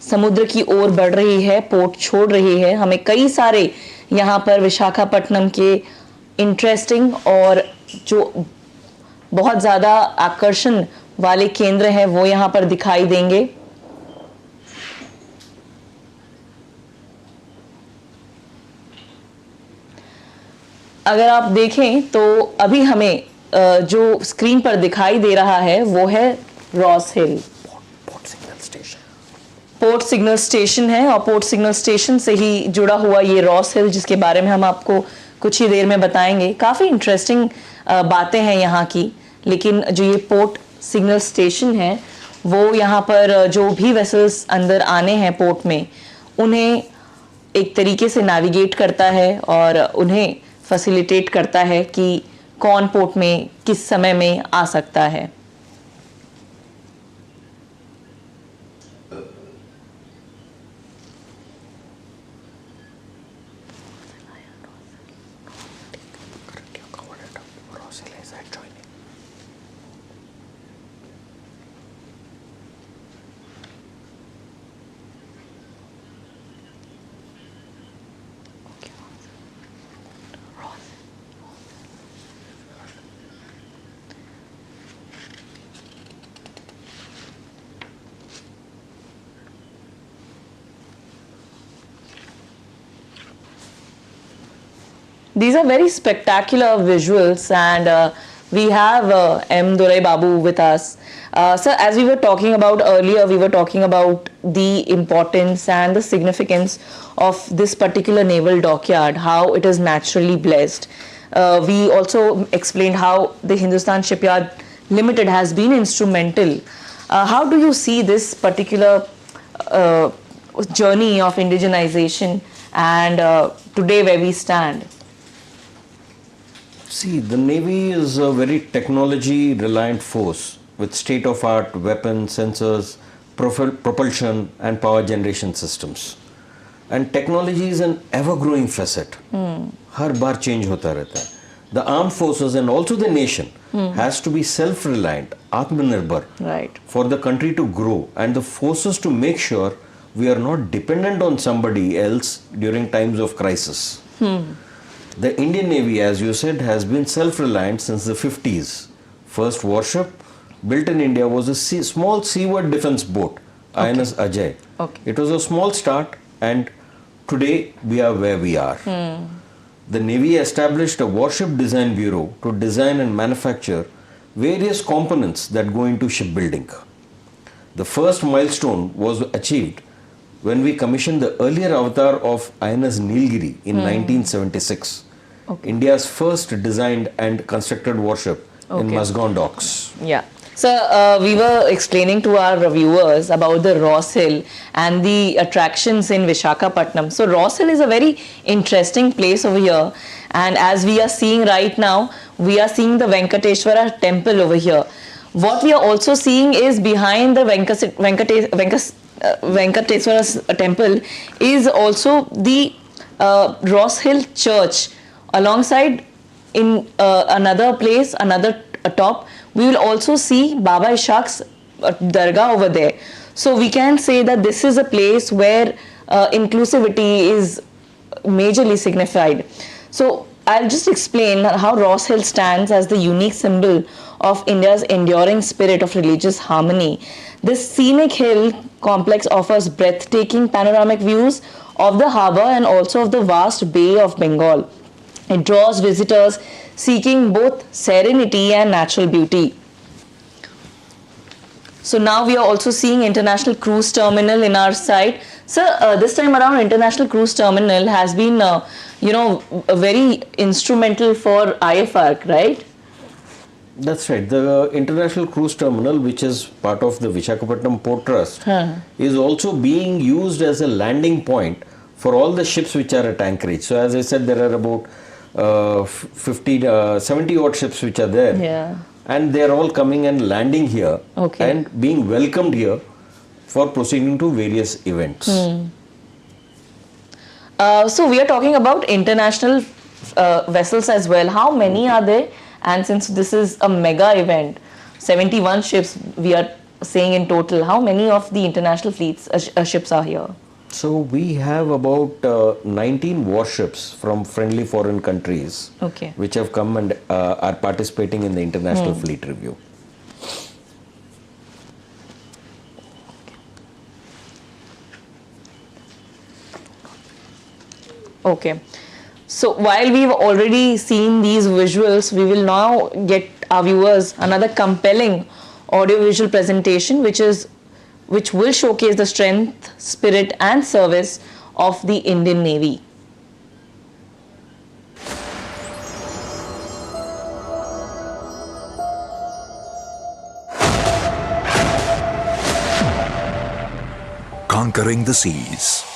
समुद्र की ओर बढ़ रही है, पोर्ट छोड़ रही है, हमें कई सारे यहाँ पर विशाखापट्टनम के इंटरेस्टिंग और जो बहुत ज़्यादा आकर्षण वाले केंद्र हैं वो यहाँ पर दिखाई देंगे। अगर आप देखें तो अभी हमें जो स्क्रीन पर दिखाई दे रहा है वो है रॉस हिल पोर्ट सिग्नल स्टेशन है और पोर्ट सिग्नल स्टेशन से ही जुड़ा हुआ ये रॉस हिल जिसके बारे में हम आपको कुछ ही देर में बताएंगे। काफ़ी इंटरेस्टिंग बातें हैं यहाँ की, लेकिन जो ये पोर्ट सिग्नल स्टेशन है वो यहाँ पर जो भी वेसल्स अंदर आने हैं पोर्ट में उन्हें एक तरीके से नेविगेट करता है और उन्हें फैसिलिटेट करता है कि कौन पोर्ट में किस समय में आ सकता है। These are very spectacular visuals and we have M. Durai Babu with us. Sir, as we were talking about earlier, we were talking about the importance and the significance of this particular naval dockyard, how it is naturally blessed. We also explained how the Hindustan Shipyard Limited has been instrumental. How do you see this particular journey of indigenization and today where we stand? See, the Navy is a very technology-reliant force with state-of-art weapons, sensors, propulsion and power generation systems. And technology is an ever-growing facet. Her bar change होता रहता है. The armed forces and also the nation has to be self-reliant, Atmanirbhar, right, for the country to grow and the forces to make sure we are not dependent on somebody else during times of crisis. The Indian Navy, as you said, has been self-reliant since the 50s. First warship built in India was a small seaward defense boat, INS Ajay. It was a small start and today we are where we are. The Navy established a warship design bureau to design and manufacture various components that go into shipbuilding. The first milestone was achieved when we commissioned the earlier avatar of INS Nilgiri in 1976, India's first designed and constructed warship in Musgon docks. Yeah. So we were explaining to our viewers about the Ross Hill and the attractions in Vishakhapatnam. So Ross Hill is a very interesting place over here, and as we are seeing right now, we are seeing the Venkateshwara temple over here. What we are also seeing is behind the Venkateswara temple is also the Ross Hill Church. Alongside in another place, another top, we will also see Baba Ishaq's Dargah over there. So we can say that this is a place where inclusivity is majorly signified. So I'll just explain how Ross Hill stands as the unique symbol of India's enduring spirit of religious harmony. This scenic hill complex offers breathtaking panoramic views of the harbour and also of the vast Bay of Bengal. It draws visitors seeking both serenity and natural beauty. So now we are also seeing International Cruise Terminal in our site. Sir, this time around International Cruise Terminal has been, very instrumental for IFARC, right? That's right. The International Cruise Terminal, which is part of the Visakhapatnam Port Trust, is also being used as a landing point for all the ships which are at anchorage. So as I said, there are about 70 odd ships which are there. Yeah. And they are all coming and landing here and being welcomed here for proceeding to various events. So we are talking about international vessels as well. How many are there? And since this is a mega event, 71 ships we are saying in total, how many of the international fleets ships are here? So we have about 19 warships from friendly foreign countries which have come and are participating in the International Fleet Review. Okay. So while we've already seen these visuals, we will now get our viewers another compelling audiovisual presentation which will showcase the strength, spirit and service of the Indian Navy. Conquering the seas.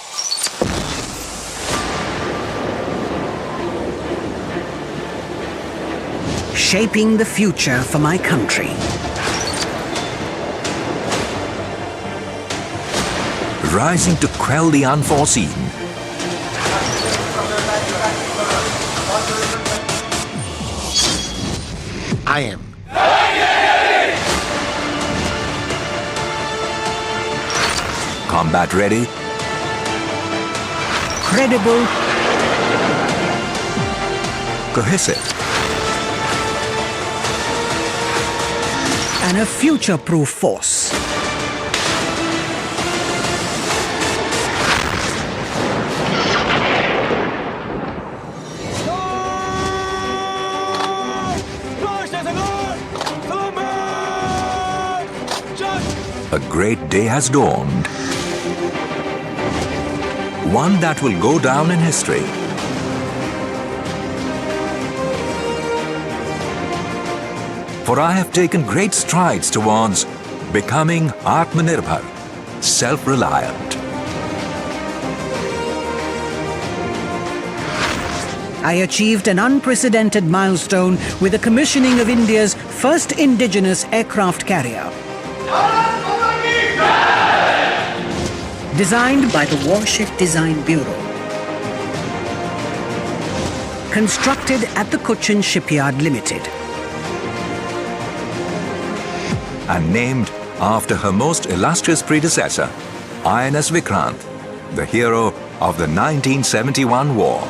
Shaping the future for my country. Rising to quell the unforeseen. I am. Combat ready. Credible. Cohesive. And a future-proof force. A great day has dawned. One that will go down in history. For I have taken great strides towards becoming Atmanirbhar, self-reliant. I achieved an unprecedented milestone with the commissioning of India's first indigenous aircraft carrier. Designed by the Warship Design Bureau. Constructed at the Cochin Shipyard Limited. And named after her most illustrious predecessor, INS Vikrant, the hero of the 1971 war.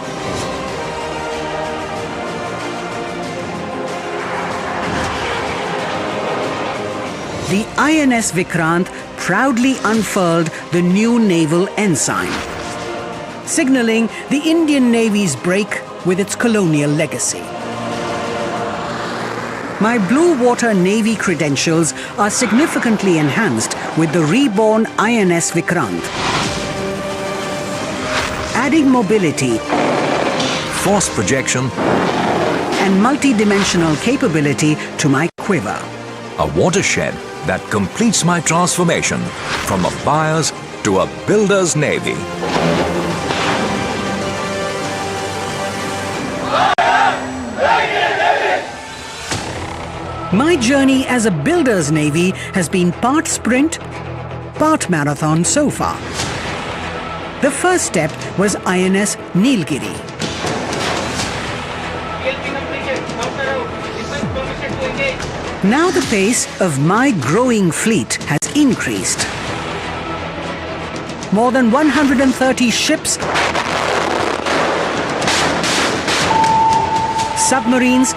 The INS Vikrant proudly unfurled the new naval ensign, signaling the Indian Navy's break with its colonial legacy. My Blue Water Navy credentials are significantly enhanced with the reborn INS Vikrant, adding mobility, force projection, and multi-dimensional capability to my quiver. A watershed that completes my transformation from a buyer's to a builder's navy. My journey as a builder's navy has been part sprint, part marathon so far. The first step was INS Nilgiri. Now the pace of my growing fleet has increased. More than 130 ships, submarines,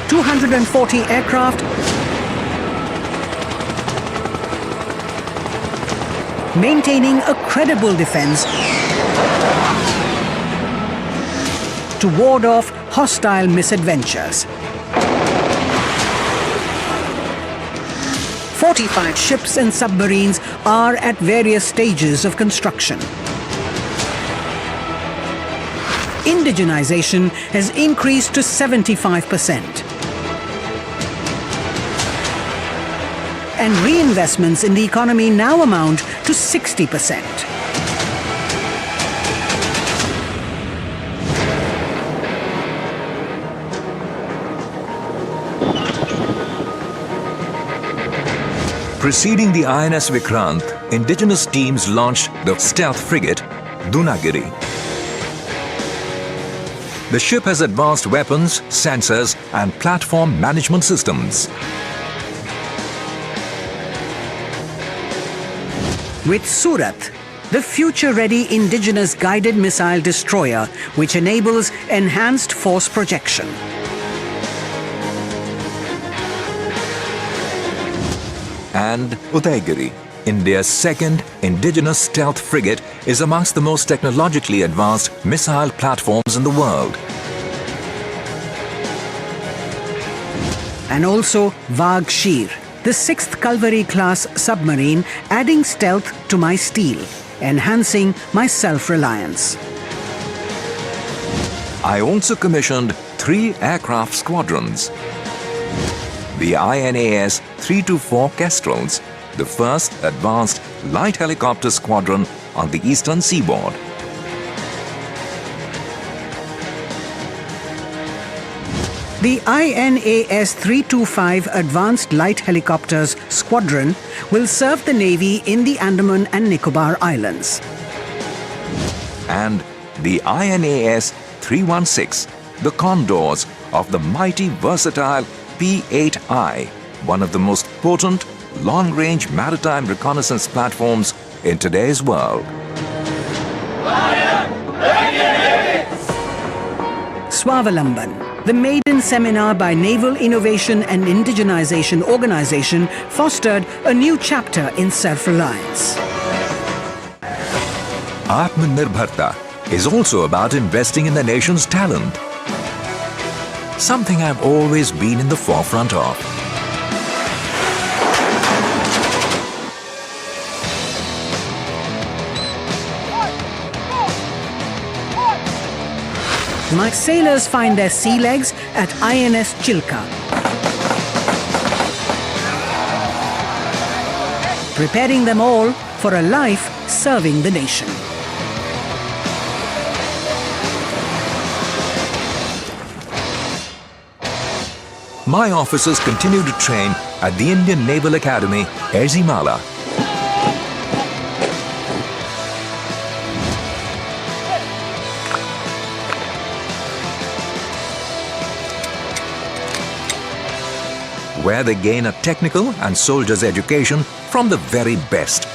240 aircraft, maintaining a credible defense to ward off hostile misadventures. 45 ships and submarines are at various stages of construction. Indigenization has increased to 75%. And reinvestments in the economy now amount to 60%. Preceding the INS Vikrant, indigenous teams launched the stealth frigate Dunagiri. The ship has advanced weapons, sensors and platform management systems. With Surat, the future-ready indigenous guided missile destroyer, which enables enhanced force projection. And Udaigiri, India's second indigenous stealth frigate, is amongst the most technologically advanced missile platforms in the world. And also Vagshir, the 6th Kalvari-class submarine, adding stealth to my steel, enhancing my self-reliance. I also commissioned 3 aircraft squadrons. The INAS 324 Kestrels, the first advanced light helicopter squadron on the eastern seaboard. The INAS 325 Advanced Light Helicopters Squadron will serve the Navy in the Andaman and Nicobar Islands. And the INAS 316, the Condors of the mighty versatile P-8I, one of the most potent long-range maritime reconnaissance platforms in today's world. Swavalamban, the maiden seminar by Naval Innovation and Indigenization Organization, fostered a new chapter in self-reliance. Atmanirbharta is also about investing in the nation's talent. Something I've always been in the forefront of. My sailors find their sea legs at INS Chilka, preparing them all for a life serving the nation. My officers continue to train at the Indian Naval Academy, Erzimala. Where they gain a technical and soldier's education from the very best.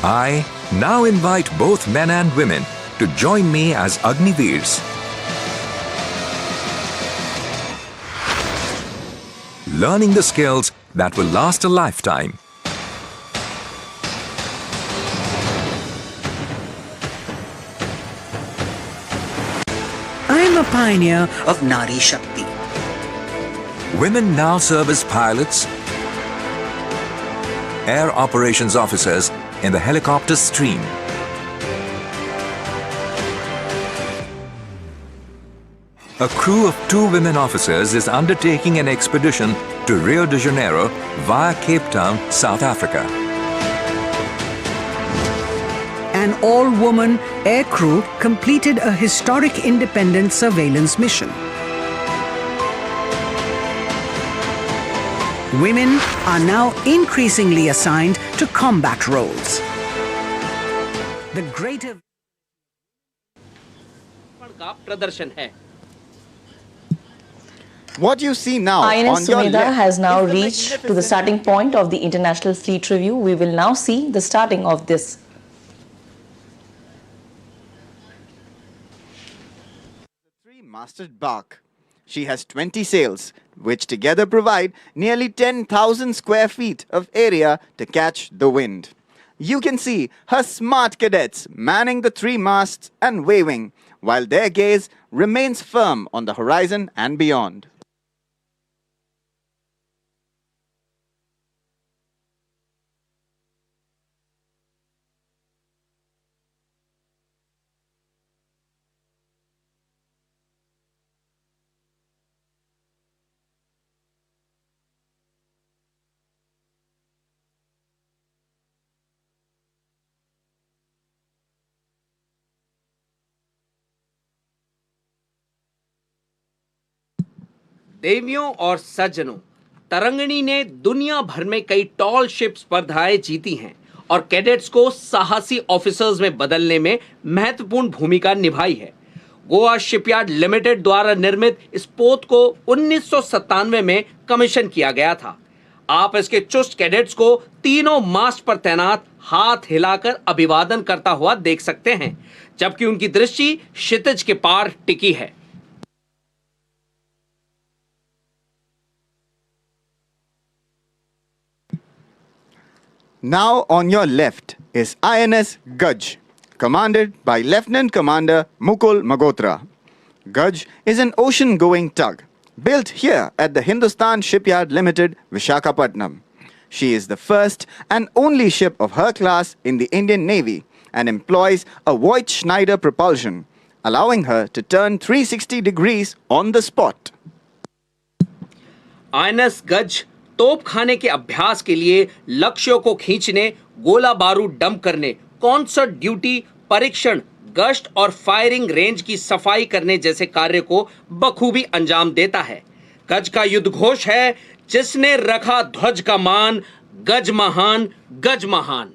I now invite both men and women to join me as Agniveers. Learning the skills that will last a lifetime. I am a pioneer of Nari Shakti. Women now serve as pilots, air operations officers in the helicopter stream. A crew of 2 women officers is undertaking an expedition to Rio de Janeiro via Cape Town, South Africa. an all-woman air crew completed a historic independent surveillance mission. Women are now increasingly assigned to combat roles. The greater का प्रदर्शन है. What you see now INS on your Sumedha left has now is the reached to the starting point of the International Fleet Review. We will now see the starting of this. three-masted bark. She has 20 sails, which together provide nearly 10,000 square feet of area to catch the wind. You can see her smart cadets manning the three masts and waving, while their gaze remains firm on the horizon and beyond. देवियों और सज्जनों, तरंगिणी ने दुनिया भर में कई toll ship स्पर्धाएं जीती हैं और कैडेट्स को साहसी ऑफिसर्स में बदलने में महत्वपूर्ण भूमिका निभाई है. गोवा शिपयार्ड लिमिटेड द्वारा निर्मित इस पोत को 1997 में कमीशन किया गया था. आप इसके चुस्त कैडेट्स को तीनों मास्ट पर तैनात हाथ हिलाकर अभिवादन करता हुआ देख सकते हैं, जबकि उनकी दृष्टि क्षितिज के पार टिकी है. Now on your left is INS Gaj, commanded by Lieutenant Commander Mukul Magotra. Gaj is an ocean-going tug built here at the Hindustan Shipyard Limited, Visakhapatnam. She is the first and only ship of her class in the Indian Navy and employs a Voigt-Schneider propulsion, allowing her to turn 360 degrees on the spot. INS Gaj तोप खाने के अभ्यास के लिए लक्ष्यों को खींचने, गोला बारूद डंप करने, कॉन्सर्ट ड्यूटी, परीक्षण, गश्त और फायरिंग रेंज की सफाई करने जैसे कार्य को बखूबी अंजाम देता है. गज का युद्ध घोष है, जिसने रखा ध्वज का मान, गज महान, गज महान.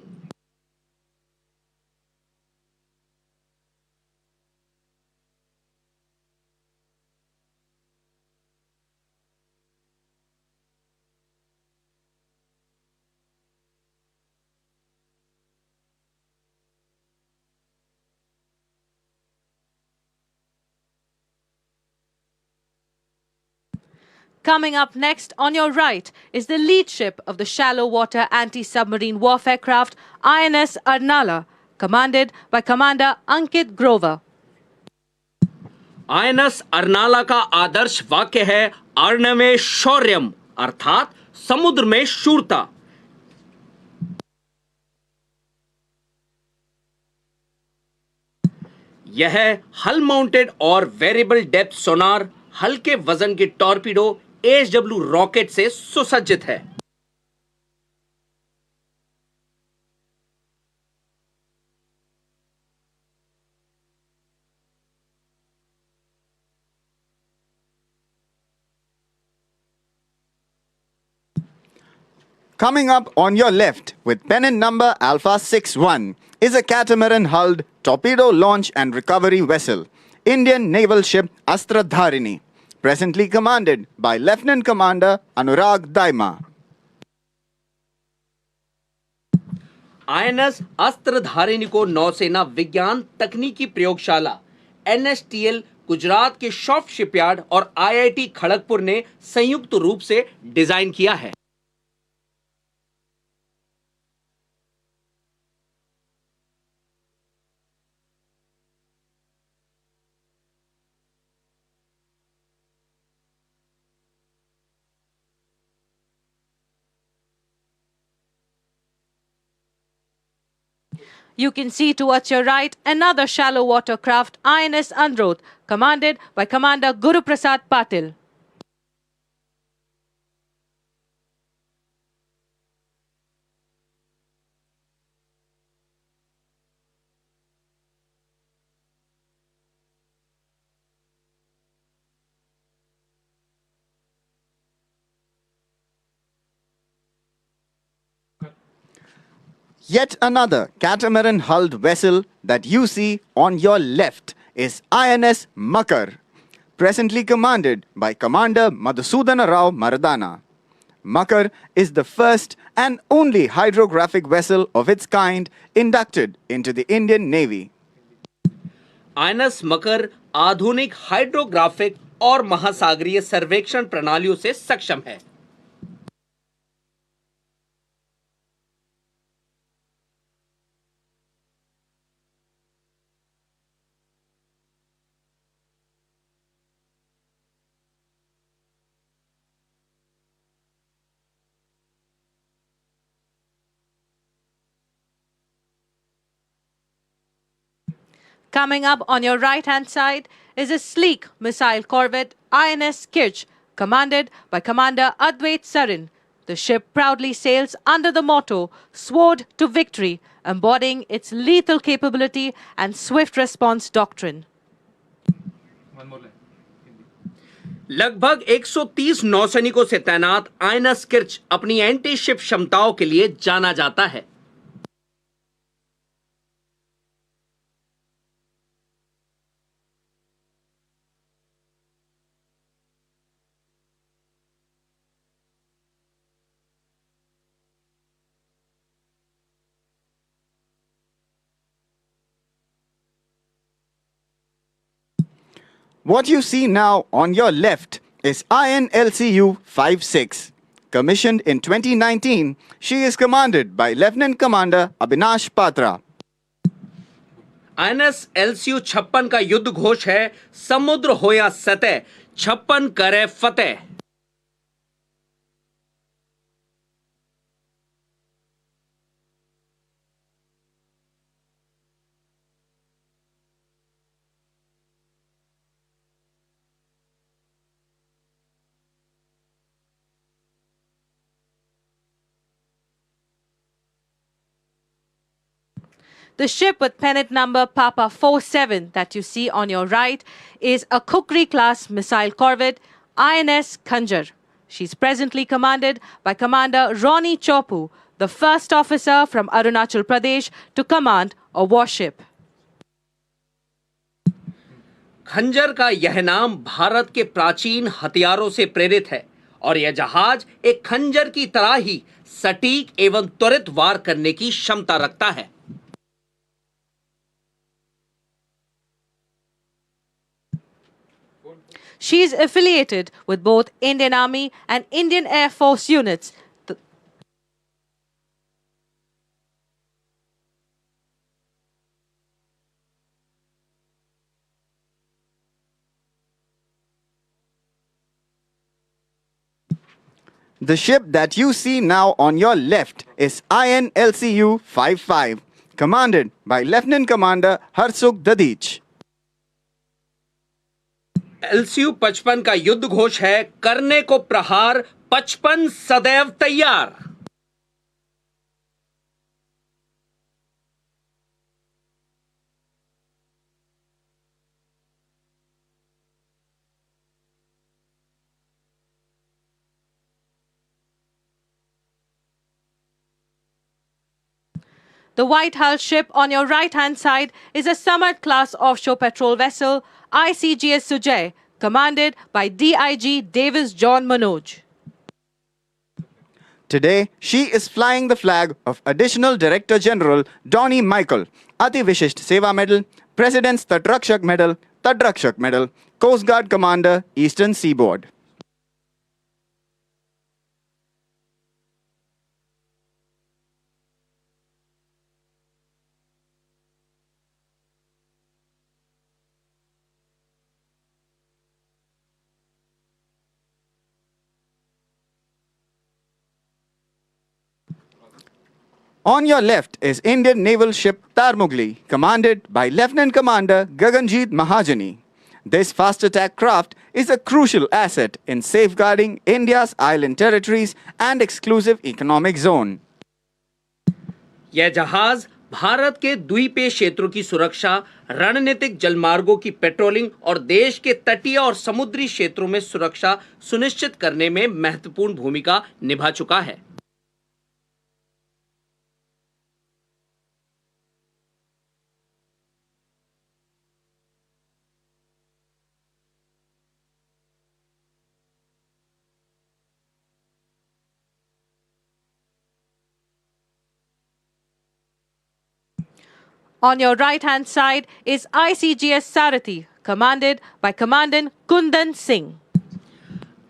Coming up next, on your right, is the lead ship of the shallow water anti-submarine warfare craft INS Arnala, commanded by Commander Ankit Grover. INS Arnala का आदर्श वाक्य है, अर्णवे शौर्यम, अर्थात समुद्र में शूरता. यह हल माउंटेड और वेरिएबल डेप्थ सोनार, हल्के वजन के टॉर्पीडो एचडब्ल्यू रॉकेट से सुसज्जित है. Coming up on your left with pennant number Alpha 61 is a catamaran-hulled torpedo launch and recovery vessel, Indian naval ship Astradharini, presently commanded by Lieutenant Commander Anurag Daima. INS अस्त्रधारिणी को नौसेना विज्ञान तकनीकी प्रयोगशाला NSTL Gujarat के shaft shipyard और IIT Kharagpur ने संयुक्त रूप से डिजाइन किया है. You can see towards your right another shallow water craft, INS Androt, commanded by Commander Guru Prasad Patil. Yet another catamaran-hulled vessel that you see on your left is INS Makar, presently commanded by Commander Madhusudana Rao Maradana. Makar is the first and only hydrographic vessel of its kind inducted into the Indian Navy. INS मकर आधुनिक hydrographic और महासागरीय सर्वेक्षण प्रणालियों से सक्षम है। Coming up on your right-hand side is a sleek missile corvette INS Kirch, commanded by Commander Advait Sarin. The ship proudly sails under the motto, Sword to Victory, embodying its lethal capability and swift response doctrine. लगभग 130 नौसैनिकों से तैनात INS Kirch अपनी anti ship क्षमताओं के लिए जाना जाता है। What you see now on your left is INLCU 56. Commissioned in 2019, she is commanded by Lieutenant Commander Abhinash Patra. INS LCU 56 का युद्ध घोष है, समुद्र हो या सतह, 56 करे फतेह। The ship with pennant number Papa 47 that you see on your right is a Kukri-class missile corvette INS Khanjar. She's presently commanded by Commander Ronnie Chopu, the first officer from Arunachal Pradesh to command a warship. खंजर का यह नाम भारत के प्राचीन हथियारों से प्रेरित है और यह जहाज एक खंजर की तरह ही सटीक एवं त्वरित वार करने की क्षमता रखता है। She is affiliated with both Indian Army and Indian Air Force units. The ship that you see now on your left is INLCU 55, commanded by Lieutenant Commander Harsukh Dadich. LCU 55 का युद्ध घोष है, करने को प्रहार, 55 सदैव तैयार। The White Hull ship on your right-hand side is a Samad-class offshore patrol vessel, ICGS Sujay, commanded by DIG Davis John Manoj. Today, she is flying the flag of Additional Director General Donnie Michael, Ati Vishisht Seva Medal, President's Tatrakshak Medal, Coast Guard Commander, Eastern Seaboard. On your left is Indian naval ship Tarmugli, commanded by Lieutenant Commander Gaganjeet Mahajani. This fast attack craft is a crucial asset in safeguarding India's island territories and exclusive economic zone. यह जहाज भारत के द्वीपीय क्षेत्रों की सुरक्षा, रणनीतिक जलमार्गों की patrolling और देश के तटीय और समुद्री क्षेत्रों में सुरक्षा सुनिश्चित करने में महत्वपूर्ण भूमिका निभा चुका है। On your right-hand side is ICGS Sarathi, commanded by Commandant Kundan Singh.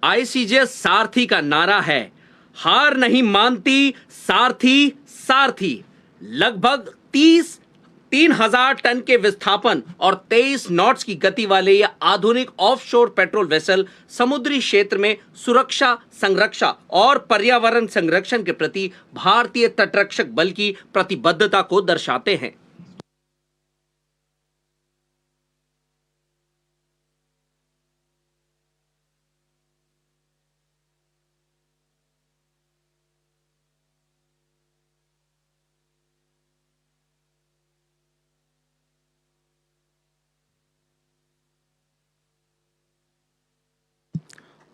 ICGS सारथी का नारा है, हार नहीं मानती सारथी सारथी। लगभग 3,000 टन के विस्थापन और 23 नॉट्स की गति वाले यह आधुनिक ऑफशोर पेट्रोल वेसल समुद्री क्षेत्र में सुरक्षा, संरक्षा और पर्यावरण संरक्षण के प्रति भारतीय तटरक्षक बल की प्रतिबद्धता को दर्शाते हैं।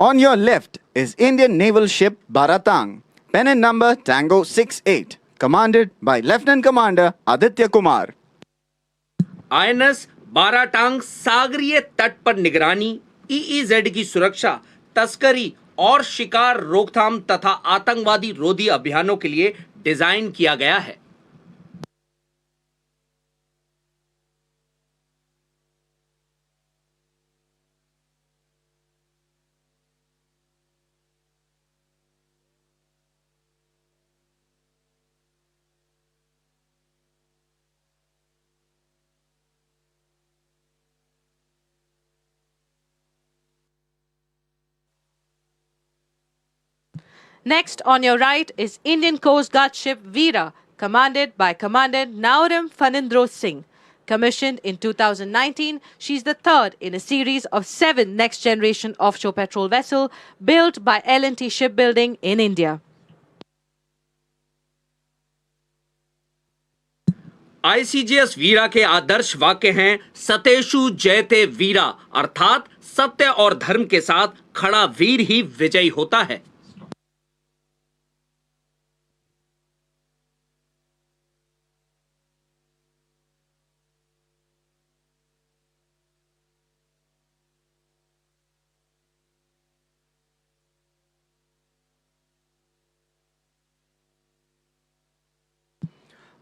On your left is Indian naval ship Baratang, pennant number Tango 68, commanded by Lieutenant Commander Aditya Kumar. INS Baratang सागरीय तट पर निगरानी, EEZ की सुरक्षा, तस्करी और शिकार रोकथाम तथा आतंकवादी रोधी अभियानों के लिए डिजाइन किया गया है। Next on your right is Indian Coast Guard ship Veera, commanded by Commandant Nauram Phanindro Singh. Commissioned in 2019, she's the third in a series of 7 next-generation offshore patrol vessels built by L&T Shipbuilding in India. ICGS वीरा के आदर्श वाक्य हैं, सतेषु जयते वीरा, अर्थात सत्य और धर्म के साथ खड़ा वीर ही विजयी होता है।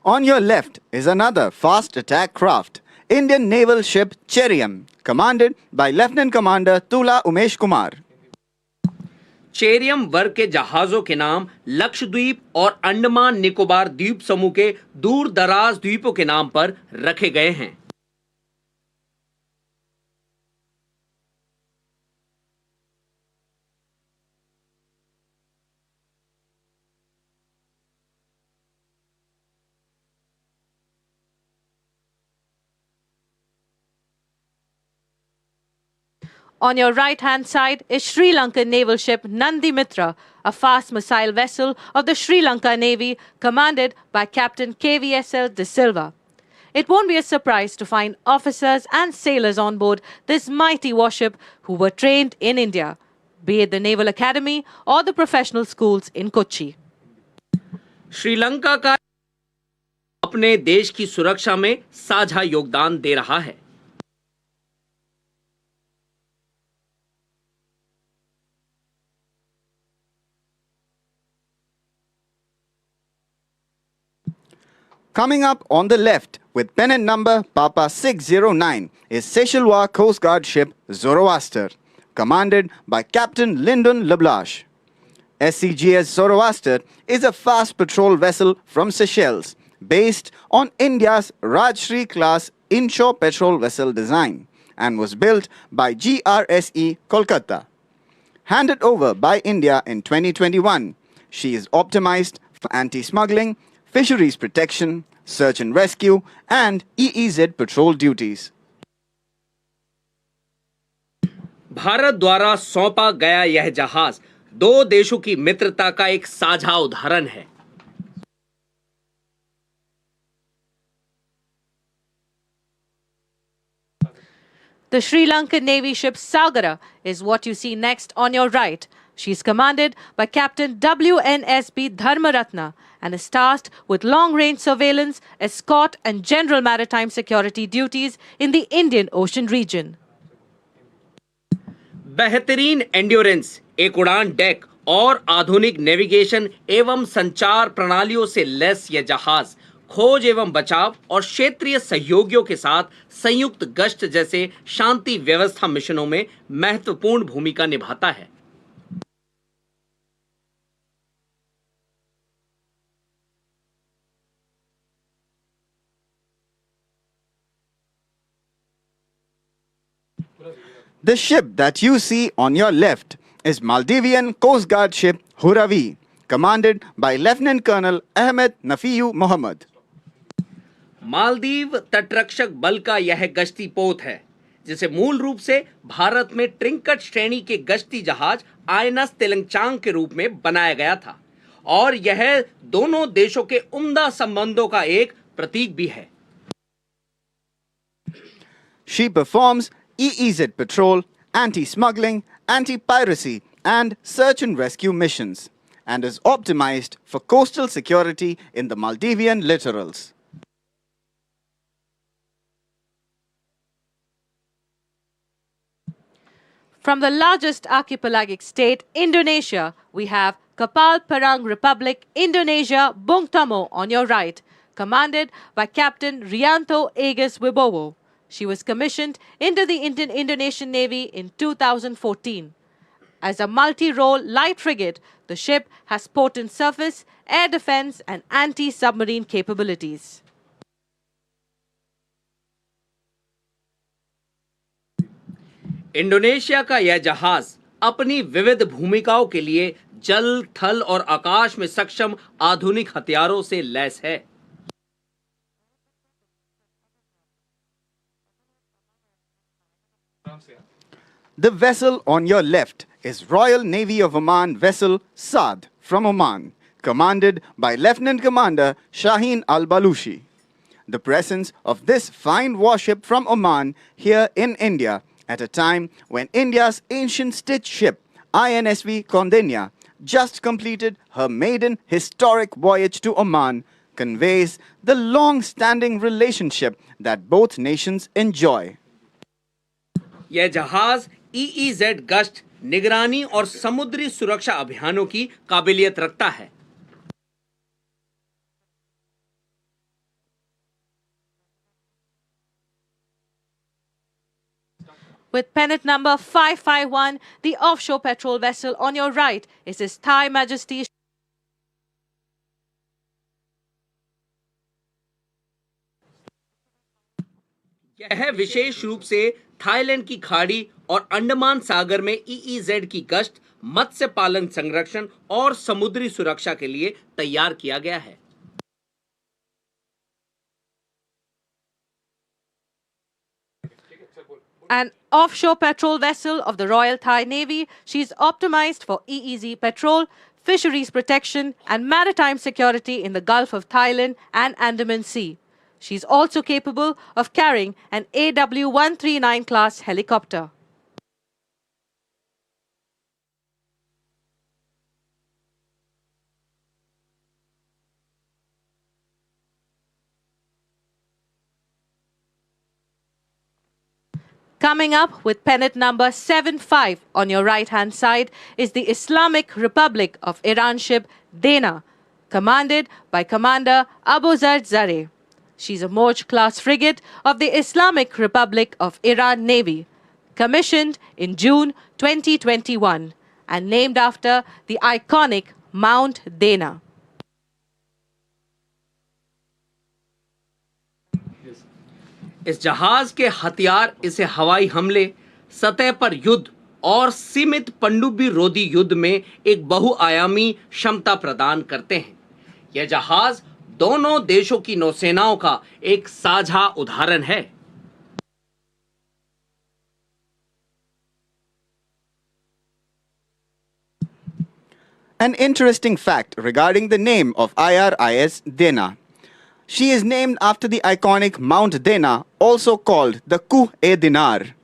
On your left is another fast attack craft, Indian naval ship Cheriam, commanded by Lieutenant Commander Tula Umesh Kumar. Cheriyam वर्ग के जहाजों के नाम लक्षद्वीप और अंडमान निकोबार द्वीप समूह के दूर दराज द्वीपों के नाम पर रखे गए हैं। On your right-hand side is Sri Lankan naval ship Nandi Mitra, a fast missile vessel of the Sri Lanka Navy commanded by Captain KVSL De Silva. It won't be a surprise to find officers and sailors on board this mighty warship who were trained in India, be it the Naval Academy or the professional schools in Kochi. Sri Lanka का अपने देश की सुरक्षा में साझा योगदान दे रहा है। Coming up on the left with pennant number Papa 609 is Seychellois Coast Guard ship Zoroaster, commanded by Captain Lyndon Leblanche. SCGS Zoroaster is a fast patrol vessel from Seychelles, based on India's Rajshri class inshore patrol vessel design, and was built by GRSE Kolkata. Handed over by India in 2021, she is optimized for anti-smuggling, fisheries protection, search and rescue, and EEZ patrol duties. Bharat द्वारा सौंपा गया यह जहाज दो देशों की मित्रता का एक साझा उदाहरण है। The Sri Lankan Navy ship Sagara is what you see next on your right. She is commanded by Captain WNSB Dharmaratna and is tasked with long-range surveillance, escort and general maritime security duties in the Indian Ocean region. बेहतरीन endurance, एक उड़ान deck और आधुनिक navigation एवं संचार प्रणालियों से lace यह जहाज खोज एवं बचाव और क्षेत्रीय सहयोगियों के साथ संयुक्त गश्त जैसे शांति व्यवस्था मिशनों में महत्वपूर्ण भूमिका निभाता है। The ship that you see on your left is Maldivian Coast Guard ship Huravi, commanded by Lieutenant Colonel Ahmed Nafiu Mohammed. Maldives तटरक्षक बल का यह गश्ती पोत है, जिसे मूल रूप से भारत में ट्रिंकट श्रेणी के गश्ती जहाज आईएनएस तेलंगचांग के रूप में बनाया गया था और यह दोनों देशों के उम्दा संबंधों का एक प्रतीक भी है। She performs EEZ patrol, anti-smuggling, anti-piracy and search and rescue missions and is optimized for coastal security in the Maldivian littorals. From the largest archipelagic state, Indonesia, we have Kapal Perang Republic, Indonesia, Bung Tomo on your right, commanded by Captain Rianto Agus Wibowo. She was commissioned into the Indonesian Navy in 2014. As a multi-role light frigate, the ship has potent surface, air defense and anti-submarine capabilities. Indonesia का यह जहाज अपनी विविध भूमिकाओं के लिए जल, थल और आकाश में सक्षम आधुनिक हथियारों से लैस है। The vessel on your left is Royal Navy of Oman vessel Saad from Oman, commanded by Lieutenant Commander Shaheen Al-Balushi. The presence of this fine warship from Oman here in India at a time when India's ancient stitch ship INSV Kondenya just completed her maiden historic voyage to Oman conveys the long-standing relationship that both nations enjoy. यह जहाज EEZ गश्त, निगरानी और समुद्री सुरक्षा अभियानों की काबिलियत रखता है। With pennant number 551, the offshore patrol vessel on your right is His Thai Majesty यह विशेष रूप से थाईलैंड की खाड़ी और अंडमान सागर में EEZ की गश्त, मत्स्य पालन संरक्षण और समुद्री सुरक्षा के लिए तैयार किया गया है। An offshore patrol vessel of the Royal Thai Navy, she is optimized for EEZ patrol, fisheries protection and maritime security in the Gulf of Thailand and Andaman Sea. She is also capable of carrying an AW-139 class helicopter. Coming up with pennant number 75 on your right-hand side is the Islamic Republic of Iran ship Dena, commanded by Commander Abuzar Zareh. She's a Moj-class frigate of the Islamic Republic of Iran Navy, commissioned in June 2021 and named after the iconic Mount Dena. इस जहाज के हथियार इसे हवाई हमले, सतह पर युद्ध और सीमित पनडुब्बी रोधी युद्ध में एक बहुआयामी क्षमता प्रदान करते हैं। यह जहाज दोनों देशों की नौसेनाओं का एक साझा उदाहरण है। An interesting fact regarding the name of IRIS Dena. She is named after the iconic Mount Dena, also called the Kuh-e-Dinar.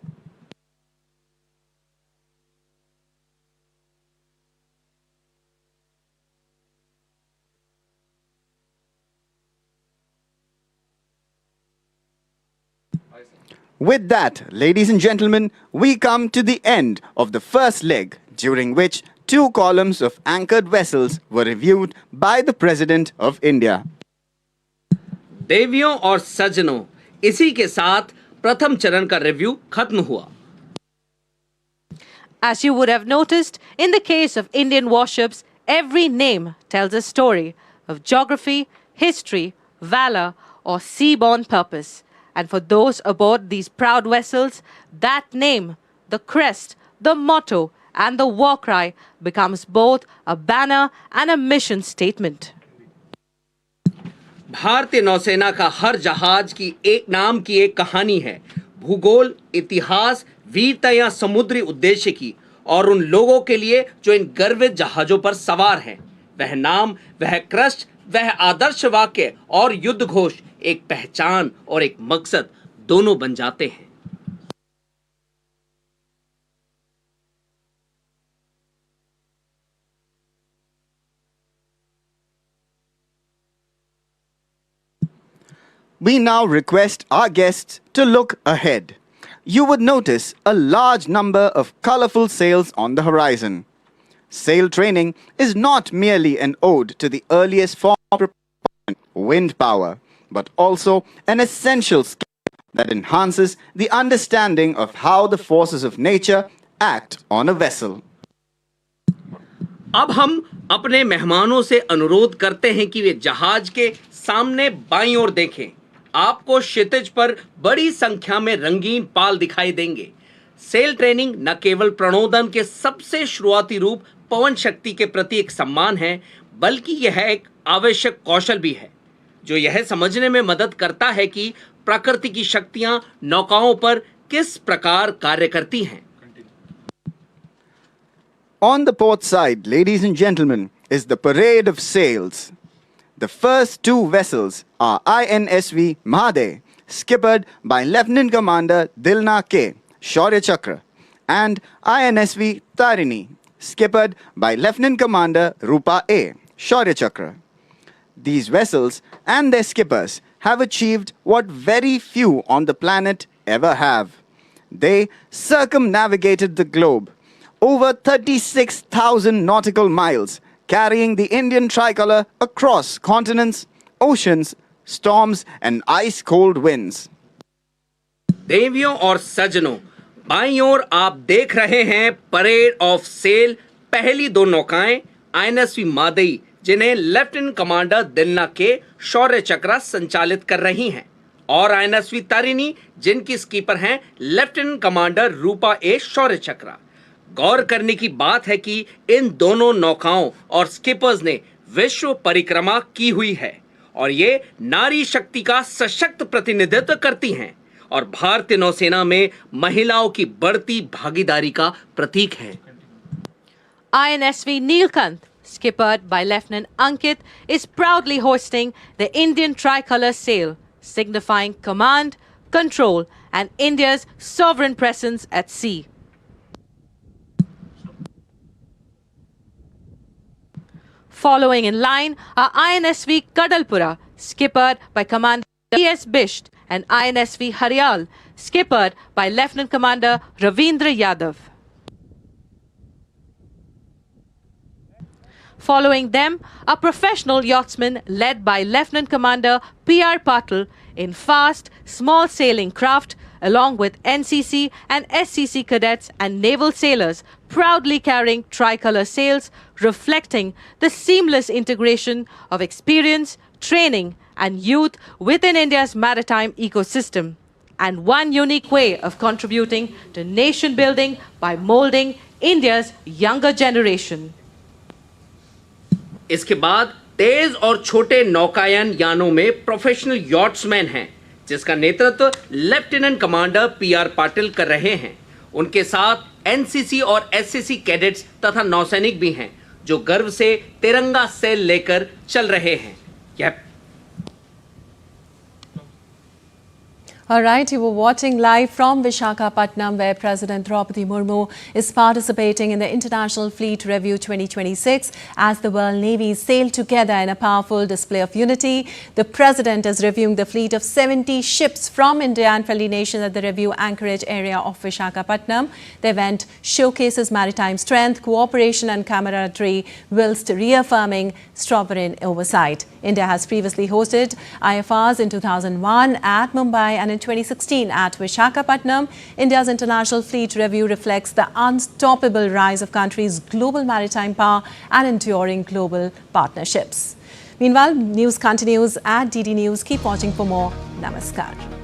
With that, ladies and gentlemen, we come to the end of the first leg, during which 2 columns of anchored vessels were reviewed by the President of India. देवियों और सज्जनों, इसी के साथ प्रथम चरण का review खत्म हुआ। As you would have noticed, in the case of Indian warships, every name tells a story of geography, history, valor, or seaborne purpose. And for those aboard these proud vessels, that name, the crest, the motto, and the war cry becomes both a banner and a mission statement. भारतीय नौसेना का हर जहाज की एक नाम की एक कहानी है। भूगोल, इतिहास, वीरता या समुद्री उद्देश्य की, और उन लोगों के लिए जो इन गर्वित जहाजों पर सवार हैं। वह नाम, वह क्रस्ट, वह आदर्श वाक्य और युद्ध घोष एक पहचान और एक मकसद दोनों बन जाते हैं। We now request our guests to look ahead. You would notice a large number of colorful sails on the horizon. Sail training is not merely an ode to the earliest form of wind power, but also an essential skill that enhances the understanding of how the forces of nature act on a vessel. अब हम अपने मेहमानों से अनुरोध करते हैं कि वे जहाज के सामने बाईं ओर देखें। आपको क्षितिज पर बड़ी संख्या में रंगीन पाल दिखाई देंगे। सेल ट्रेनिंग न केवल प्रणोदन के सबसे शुरुआती रूप पवन शक्ति के प्रति एक सम्मान है, बल्कि यह एक आवश्यक कौशल भी है, जो यह समझने में मदद करता है कि प्रकृति की शक्तियां नौकाओं पर किस प्रकार कार्य करती हैं। On the port side, ladies and gentlemen, is the parade of sails. The first two vessels are INSV Mahade, skippered by Lieutenant Commander Dilna K. Shaurya Chakra, and INSV Tarini, skippered by Lieutenant Commander Rupa A. Shaurya Chakra. These vessels and their skippers have achieved what very few on the planet ever have. They circumnavigated the globe, over 36,000 nautical miles, carrying the Indian tricolor across continents, oceans, storms, and ice-cold winds. देवियों और सज्जनों, बाईं ओर आप देख रहे हैं parade of cell. पहली दो नौकाएं आईएनएसवी मादई, जिन्हें लेफ्टिनेंट कमांडर दिलना के शौर्य चक्रा संचालित कर रही हैं, और आईएनएसवी तारिणी, जिनकी स्कीपर हैं लेफ्टिनेंट कमांडर रूपा ए शौर्य चक्रा। गौर करने की बात है कि इन दोनों नौकाओं और स्किपर्स ने विश्व परिक्रमा की हुई है, और ये नारी शक्ति का सशक्त प्रतिनिधित्व करती हैं और भारतीय नौसेना में महिलाओं की बढ़ती भागीदारी का प्रतीक है। INSV Neelkanth, skippered by Lieutenant Ankit, is proudly hoisting the Indian tricolour sail, signifying command, control, and India's sovereign presence at sea. Following in line are INSV Kadalpura, skippered by Commander T.S. Bisht, and INSV Haryal, skippered by Lieutenant Commander Ravindra Yadav. Following them are professional yachtsmen led by Lieutenant Commander P.R. Patil in fast, small sailing craft, along with NCC and SCC cadets and naval sailors proudly carrying tricolour sails, reflecting the seamless integration of experience, training, and youth within India's maritime ecosystem, and one unique way of contributing to nation building by moulding India's younger generation. इसके बाद तेज और छोटे नौकायन यानों में professional यॉट्समैन हैं, जिसका नेतृत्व लेफ्टिनेंट कमांडर पीआर पाटिल कर रहे हैं। उनके साथ एनसीसी और एससीसी कैडेट्स तथा नौसैनिक भी हैं, जो गर्व से तिरंगा सेल लेकर चल रहे हैं। All right, you were watching live from Visakhapatnam, where President Draupadi Murmu is participating in the International Fleet Review 2026 as the World Navies sail together in a powerful display of unity. The President is reviewing the fleet of 70 ships from India and friendly nations at the review anchorage area of Visakhapatnam. The event showcases maritime strength, cooperation and camaraderie whilst reaffirming sovereign oversight. India has previously hosted IFRs in 2001 at Mumbai and in 2016 at Visakhapatnam. India's International Fleet Review reflects the unstoppable rise of country's global maritime power and enduring global partnerships. Meanwhile, news continues at DD News. Keep watching for more. Namaskar.